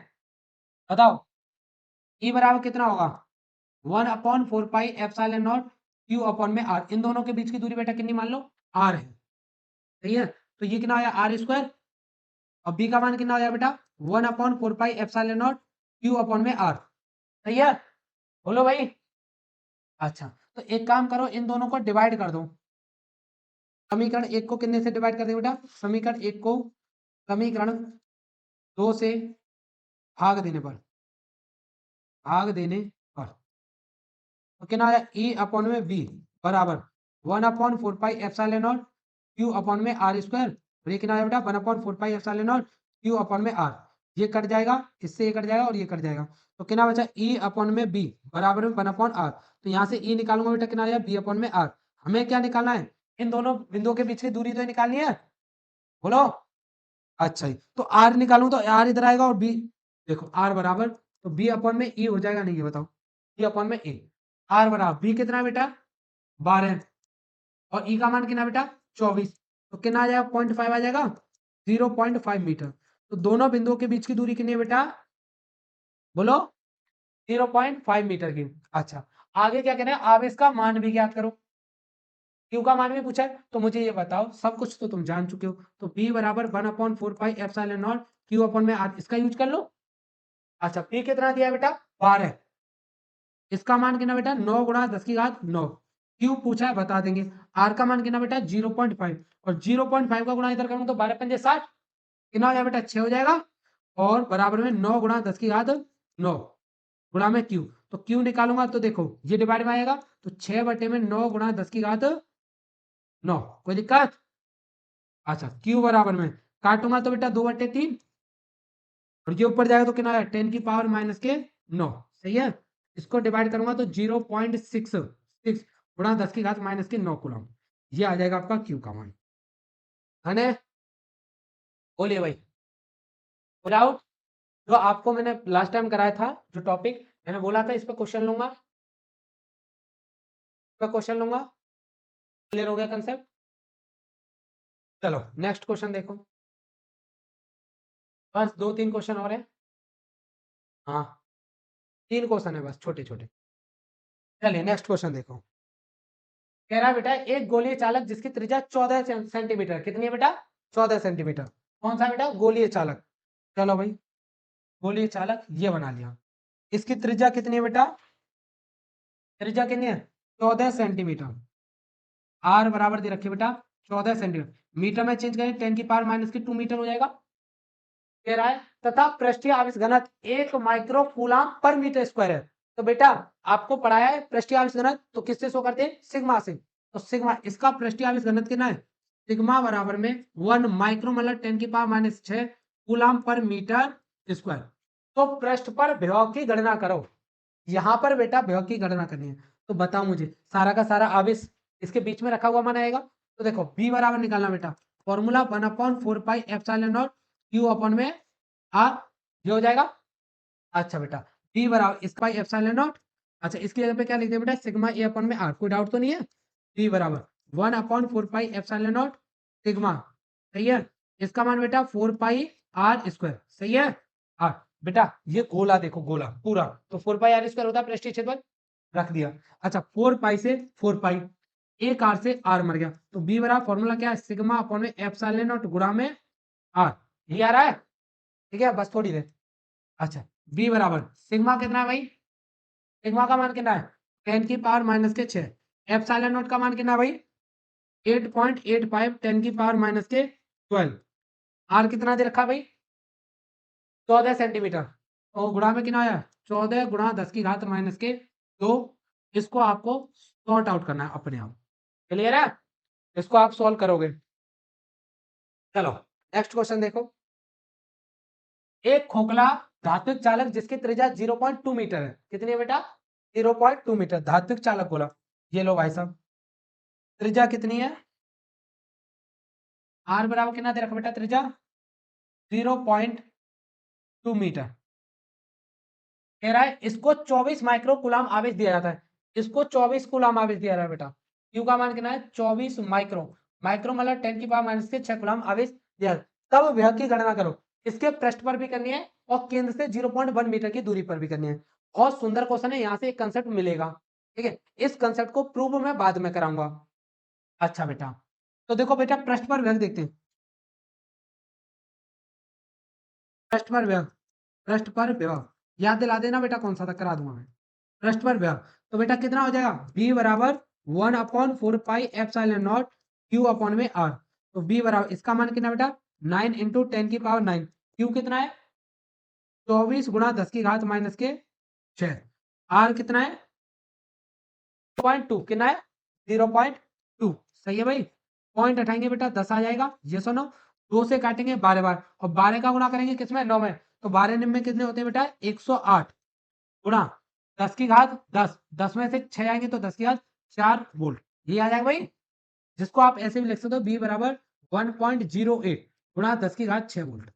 S1: बताओ ई बराबर कितना होगा 1/4 pi epsilon not Q upon में आर, इन दोनों के बीच की दूरी बेटा कितनी मान लो आर है, सही है। तो ये कितना आया आर स्क्वायर, और बी का मान कितना हो जाएगा बेटा 1/4 pi epsilon not Q upon में आर, सही है, बोलो भाई। अच्छा, तो एक काम करो, इन दोनों को डिवाइड कर दो, समीकरण एक को कितने से डिवाइड कर दे बेटा, समीकरण एक को समीकरण दो से भाग देने पर, भाग देने पर, तो कितना आया ई अपॉन में बी बराबर 1/4 pi epsilon not Q upon में आर स्क्वायर, और ये कितना आया बेटा 1/4 pi epsilon not Q upon में आर, ये कट जाएगा, इससे ये कट जाएगा और ये कट जाएगा, तो कितना बचा ई अपॉन में बी बराबर में 1/r, तो यहाँ से ई निकालूंगा बेटा कितना आया बी अपॉन में आर, हमें क्या निकालना है, इन दोनों बिंदुओं के बीच की दूरी तो निकालनी है, बोलो। अच्छा ही, तो आर निकालूं तो आर इधर आएगा और बी, देखो आर बराबर, तो बी अपॉन में ई हो जाएगा नहीं, ये बताओ, बी अपॉन में ए, आर बराबर बी कितना है बेटा 12, और ई का मान कितना बेटा 24, तो कितना आ जाएगा, 0.5 आ जाएगा, 0.5 मीटर। तो दोनों बिंदुओं के बीच की दूरी कितनी है बेटा, बोलो, 0.5 मीटर की। अच्छा, आगे क्या कहना है, आवेश का मान भी ज्ञात करो। क्यू का मान भी पूछा है, तो मुझे ये बताओ, सब कुछ तो तुम जान चुके हो, तो बी बराबर 1/4πε0 क्यू अपन में आर, इसका यूज कर लो। अच्छा, पी कितना दिया है बेटा, 12, इसका मान कितना बेटा, 9 गुणा 10 की घात 9। क्यू पूछा है, बता देंगे। आर का मान कितना बेटा, 0.5, और 0.5 का गुणा इधर करूंगा तो 12 पंजे 60, कितना हो जाएगा बेटा, 6 हो जाएगा, और बराबर में 9 गुणा 10 की घात 9 गुणा में क्यू। तो क्यू निकालूंगा तो देखो ये डिवाइड में आएगा, तो 6 बटे में 9 गुणा 10 की घात 9, कोई दिक्कत। अच्छा, क्यू बराबर में काटूंगा तो बेटा 2/3, और ये ऊपर जाएगा तो कितना है, 10 की पावर माइनस के 9, सही है। इसको डिवाइड करूंगा तो 0.66 गुणा 10 की घात माइनस के 9 कूलम, ये आ जाएगा आपका क्यू का मान, है ना। बोलिए भाई, विदाउट, जो आपको मैंने लास्ट टाइम कराया था, जो टॉपिक मैंने बोला था, इस पर क्वेश्चन लूंगा, इस पर क्वेश्चन लूंगा। क्लियर हो गया कंसेप्ट। चलो नेक्स्ट क्वेश्चन देखो, बस 2-3 क्वेश्चन और है। हाँ, 3 क्वेश्चन है बस, छोटे छोटे। चलिए नेक्स्ट क्वेश्चन देखो। कह रहा है बेटा, एक गोलीय चालक जिसकी त्रिज्या 14 सेंटीमीटर, कितनी है बेटा, 14 सेंटीमीटर। कौन सा बेटा, गोलीय चालक। चलो भाई, गोलीय चालक ये बना लिया। इसकी त्रिज्या कितनी है बेटा, त्रिज्या कितनी है, 14 सेंटीमीटर। आर बराबर दे रखे बेटा 14 सेंटीमीटर, मीटर में चेंज करें 10 की पावर माइनस की 2 मीटर हो जाएगा। कह रहा है तथा पृष्ठीय आवेश घनत्व 1 माइक्रो कूलम पर मीटर स्क्वायर है। तो बेटा आपको पढ़ाया है पृष्ठीय आवेश घनत्व, तो किससे शो करते हैं, सिग्मा से। तो सिग्मा, इसका पृष्ठीय आवेश घनत्व कितना है, सिग्मा बराबर में 1 माइक्रो मतलब 10 की पावर माइनस 6 कूलम पर मीटर स्क्वायर। तो पृष्ठ पर विभव की गणना करो, यहाँ पर बेटा विभव की गणना करनी है। तो बताओ मुझे, सारा का सारा आवेश इसके बीच में रखा हुआ माना आएगा। तो देखो बी बराबर निकालना बेटा, फॉर्मूला 1/4πε0 क्यू अपन में आर, ये हो जाएगा। अच्छा बेटा, बी बराबर इसका ε0, अच्छा इसकी जगह पे क्या लिख दिया बेटा, सिग्मा ए अपन में आर, कोई डाउट तो नहीं है। बी बराबर 1/4πε0 सिग्मा, सही है। इसका मान बेटा 4πr², सही है। आर, बेटा ये गोला देखो, गोला पूरा, तो 4πr² होता है पृष्ठीय क्षेत्रफल, रख दिया। अच्छा 4 पाई से 4 पाई, एक आर से आर मर गया, तो बी बराबर फॉर्मूला क्या है, सिग्मा अपॉन में ε0 गुणा में आर, ये आ रहा है, ठीक है, बस थोड़ी देर। अच्छा, बी बराबर सिग्मा कितना है भाई, सिग्मा का मान कितना है, 10 की पावर माइनस के 6, ε0 का मान कितना है भाई, 8.85 10 की पावर माइनस के 12, आर कितना दे रखा भाई, 14 सेंटीमीटर, और गुणा में कितना आया, 14 गुणा 10 की घात माइनस के 2। इसको आपको सॉर्ट आउट करना है अपने आप, क्लियर है, इसको आप सॉल्व करोगे। चलो नेक्स्ट क्वेश्चन देखो। एक खोखला धात्विक चालक जिसकी त्रिज्या 0.2 मीटर है, कितनी है बेटा, 0.2 मीटर, धात्विक चालक बोला। ये लो भाई साहब, त्रिज्या कितनी है, आर बराबर कितना दे रखा बेटा, त्रिज्या 0.2 मीटर। कह रहा है इसको 24 माइक्रो कूलम आवेश दिया जाता है, इसको 24 कूलम आवेश दिया जा रहा है बेटा। क्यू का मान कितना है, 24 माइक्रो, माइक्रो मतलब 10 की पावर माइनस के 6 कूलम आवेश दिया। तब विभव की गणना करो, इसके पृष्ठ पर भी करनी है और केंद्र से 0.1 मीटर की दूरी पर भी करनी है। बहुत सुंदर क्वेश्चन है, यहाँ से एक कंसेप्ट मिलेगा, ठीक है। इस कंसेप्ट को प्रूव मैं बाद में कराऊंगा। अच्छा बेटा, तो देखो बेटा पृष्ठ पर विभव देखते हैं, पृष्ठ पर विभव, पृष्ठ पर विभव याद दिला देना बेटा, कौन सा था करा दूंगा मैं। पृष्ठ पर विभव, तो बेटा कितना हो जाएगा, बी बराबर 1/4πε0 क्यू अपॉन में आर। तो बी बराबर इसका मान कितना बेटा, 9 इंटू 10 की पावर 9, क्यू कितना है 24 गुणा 10 की घात माइनस के 6, आर कितना है 0.2, कितना है 0.2, सही है भाई। पॉइंट हटाएंगे बेटा 10 आ जाएगा, ये सुनो, 2 से काटेंगे 12 बार, और 12 का गुणा करेंगे किसमें, 9 में, तो 12 निम में कितने होते हैं बेटा, 108 गुणा 10 की घात 10, 10 में से 6 आएंगे तो 10 की घात 4 वोल्ट, ये आ जाएगा भाई। जिसको आप ऐसे भी लिख सकते हो, बी बराबर 1.08 गुणा 10 की घात 6 वोल्ट।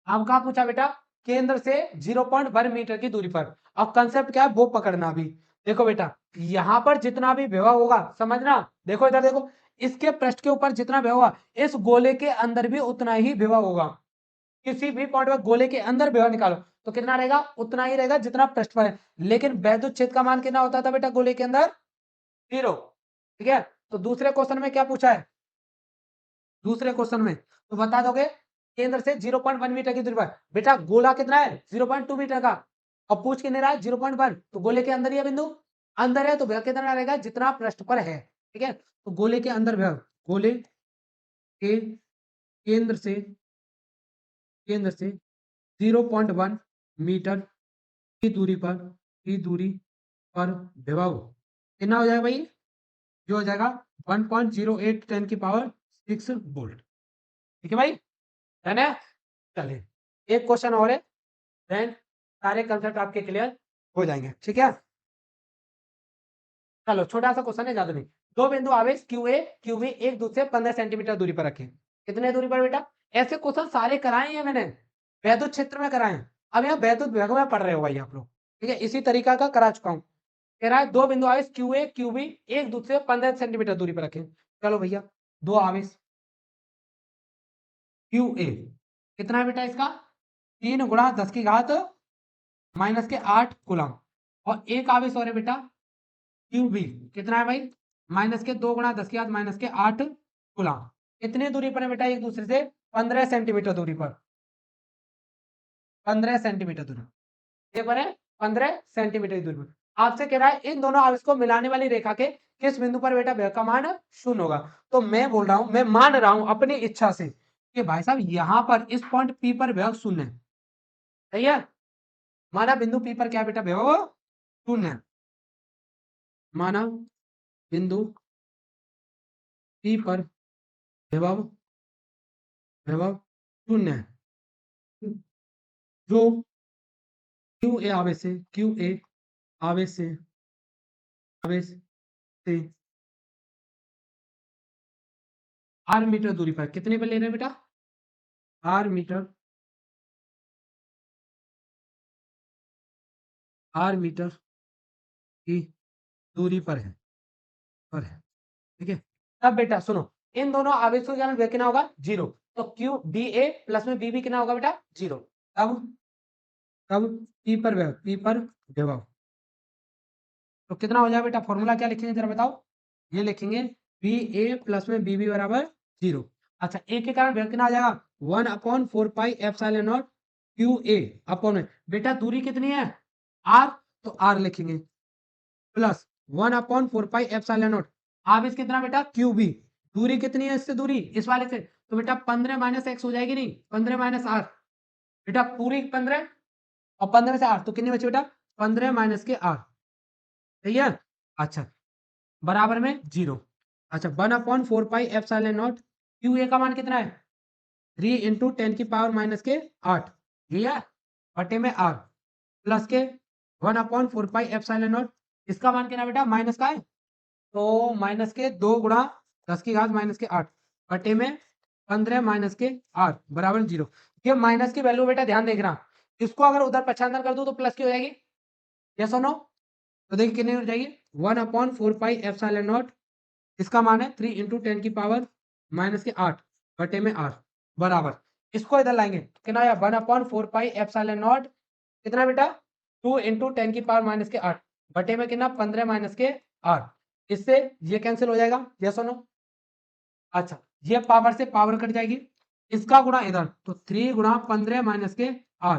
S1: अब कहा पूछा बेटा, केंद्र से 0.1 मीटर की दूरी पर। अब कंसेप्ट क्या है वो पकड़ना अभी। देखो बेटा, यहाँ पर जितना भी विभव होगा, समझना, देखो इधर देखो, इसके पृष्ठ के ऊपर जितना विभव होगा, इस गोले के अंदर भी उतना ही विभव होगा। किसी भी पॉइंट पर गोले के अंदर विभव निकालो तो कितना रहेगा, उतना ही रहेगा जितना पृष्ठ पर है। लेकिन वैद्युत क्षेत्र का मान कितना होता था बेटा गोले के अंदर, 0। ठीक है, तो दूसरे क्वेश्चन में क्या पूछा है, दूसरे क्वेश्चन में तो बता दोगे केंद्र से 0.1 मीटर की दूरी पर। बेटा गोला कितना है, 0.2 मीटर का, और पूछ के नहीं रहा है 0.1, तो गोले के अंदर ही है बिंदु, अंदर है तो विभव कितना रहेगा, जितना पृष्ठ पर है। ठीक है, तो गोले के अंदर विभव, गोले के केंद्र से 0.1 मीटर की दूरी पर विभव कितना हो जाएगा भाई, जो हो जाएगा 1.08 10 की पावर 6 वोल्ट। ठीक है भाई, है ना। चलिए एक क्वेश्चन और है, देन सारे कंसेप्ट आपके क्लियर हो जाएंगे। ठीक है, चलो छोटा सा क्वेश्चन है, ज्यादा नहीं। दो बिंदु आवेश QA QB एक दूसरे से 15 सेंटीमीटर दूरी पर रखें। कितने दूरी पर बेटा, ऐसे क्वेश्चन सारे कराए हैं मैंने, वैद्युत क्षेत्र में कराए हैं। अब यहाँ वैद्युत विभाग में पढ़ रहे हो भाई आप लोग। ठीक है, इसी तरीका का करा चुका हूँ। कह रहा है दो बिंदु आवेश QA QB एक दूसरे से 15 सेंटीमीटर दूरी पर रखें। चलो भैया, दो आवेश QA कितना है बेटा इसका, 3 गुणा 10 की घात -8 कूलम, और एक आवेश और है बेटा QB कितना है भाई, -2 गुणा 10 की घात -8 कूलम। कितनी दूरी पर है बेटा एक दूसरे से, 15 सेंटीमीटर दूरी पर, 15 सेंटीमीटर दूरी ये पर है, 15 सेंटीमीटर की दूरी पर। आपसे कह रहा है इन दोनों आवेश को मिलाने वाली रेखा के किस बिंदु पर बेटा विभव का मान 0 होगा। तो मैं बोल रहा हूं, मैं मान रहा हूं अपनी इच्छा से कि भाई साहब यहां पर इस पॉइंट P पर विभव 0 है। सही है, माना बिंदु P पर क्या बेटा विभव 0 है, माना बिंदु P पर विभव विभव 0 है, जो QA आवेश से QA आवेश से आवेश से r मीटर दूरी पर, कितने पर ले रहे हैं बेटा, r मीटर की दूरी पर है, ठीक है। अब बेटा सुनो, इन दोनों आवेशों के कारण कितना होगा 0, तो क्यू बी ए प्लस में बी भी कितना होगा बेटा 0। तब पी पर विभव तो कितना हो जाएगा बेटा, फॉर्मूला क्या लिखेंगे जरा बताओ, ये लिखेंगे बी ए प्लस में बी बी बराबर 0। अच्छा, ए के कारण विभव कितना आ जाएगा 1/4 pi epsilon not Q A upon में, बेटा दूरी कितनी है r, तो r लिखेंगे प्लस 1/4 पाई एप्सिलॉन नॉट, आवेश कितना बेटा QB, दूरी कितनी है इससे, दूरी इस वाले से, तो बेटा 15 माइनस एक्स हो जाएगी, नहीं 15 माइनस आर, बेटा पूरी 15 और 15 से 8 तो कितनी बची बेटा 15 माइनस के आर। सही है, अच्छा बराबर में 0। अच्छा 1/4 पाई एप्सिलॉन नॉट QA का मान कितना है 3 इंटू 10 की पावर -8, ठीक है, बटे में आर प्लस के 1/4 पाई एप्सिलॉन नॉट, इसका मान कितना बेटा माइनस का है, तो माइनस के 2 गुणा 10 की घात -8 बटे में 15 माइनस के 8 बराबर 0। ये माइनस की वैल्यू बेटा ध्यान देखना, इसको अगर उधर पक्षांतर कर दूं तो प्लस की हो जाएगी, यस और नो, तो देखिए कितनी हो जाएगी 1/4 पाई एप्सिलॉन नॉट, इसका मान है 3 इंटू 10 की पावर -8 बटे में आर बराबर, इसको इधर लाएंगे तो कितना आया 1/4 पाई एप्सिलॉन नॉट, कितना बेटा 2 इंटू 10 की पावर -8 बटे में कितना 15 माइनस के आर, इससे ये कैंसिल हो जाएगा, यस और नो। अच्छा ये पावर से पावर कट जाएगी, इसका गुणा इधर तो 3 गुणा 15 माइनस के आर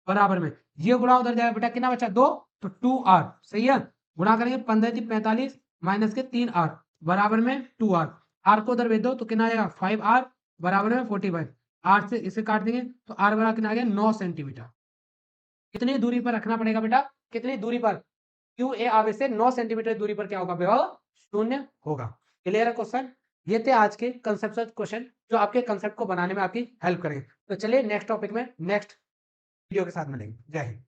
S1: बराबर में, ये गुणा उधर जाएगा बेटा कितना बचा 2, तो 2r, सही है, गुणा करेंगे 15 थी 45 माइनस के 3r बराबर में 2r, r को उधर भेज दो तो कितना आएगा 5r बराबर में 45, r से इसे काट देंगे तो r बराबर कितना आ गया 9 सेंटीमीटर। कितनी दूरी पर रखना पड़ेगा बेटा, कितनी दूरी पर, QA आवेश से 9 सेंटीमीटर दूरी पर क्या होगा विभव 0 होगा। क्लियर है क्वेश्चन, ये थे आज के कंसेप्ट क्वेश्चन जो आपके कंसेप्ट को बनाने में आपकी हेल्प करेंगे। तो चलिए नेक्स्ट टॉपिक में नेक्स्ट वीडियो के साथ मिलेंगे। जय हिंद।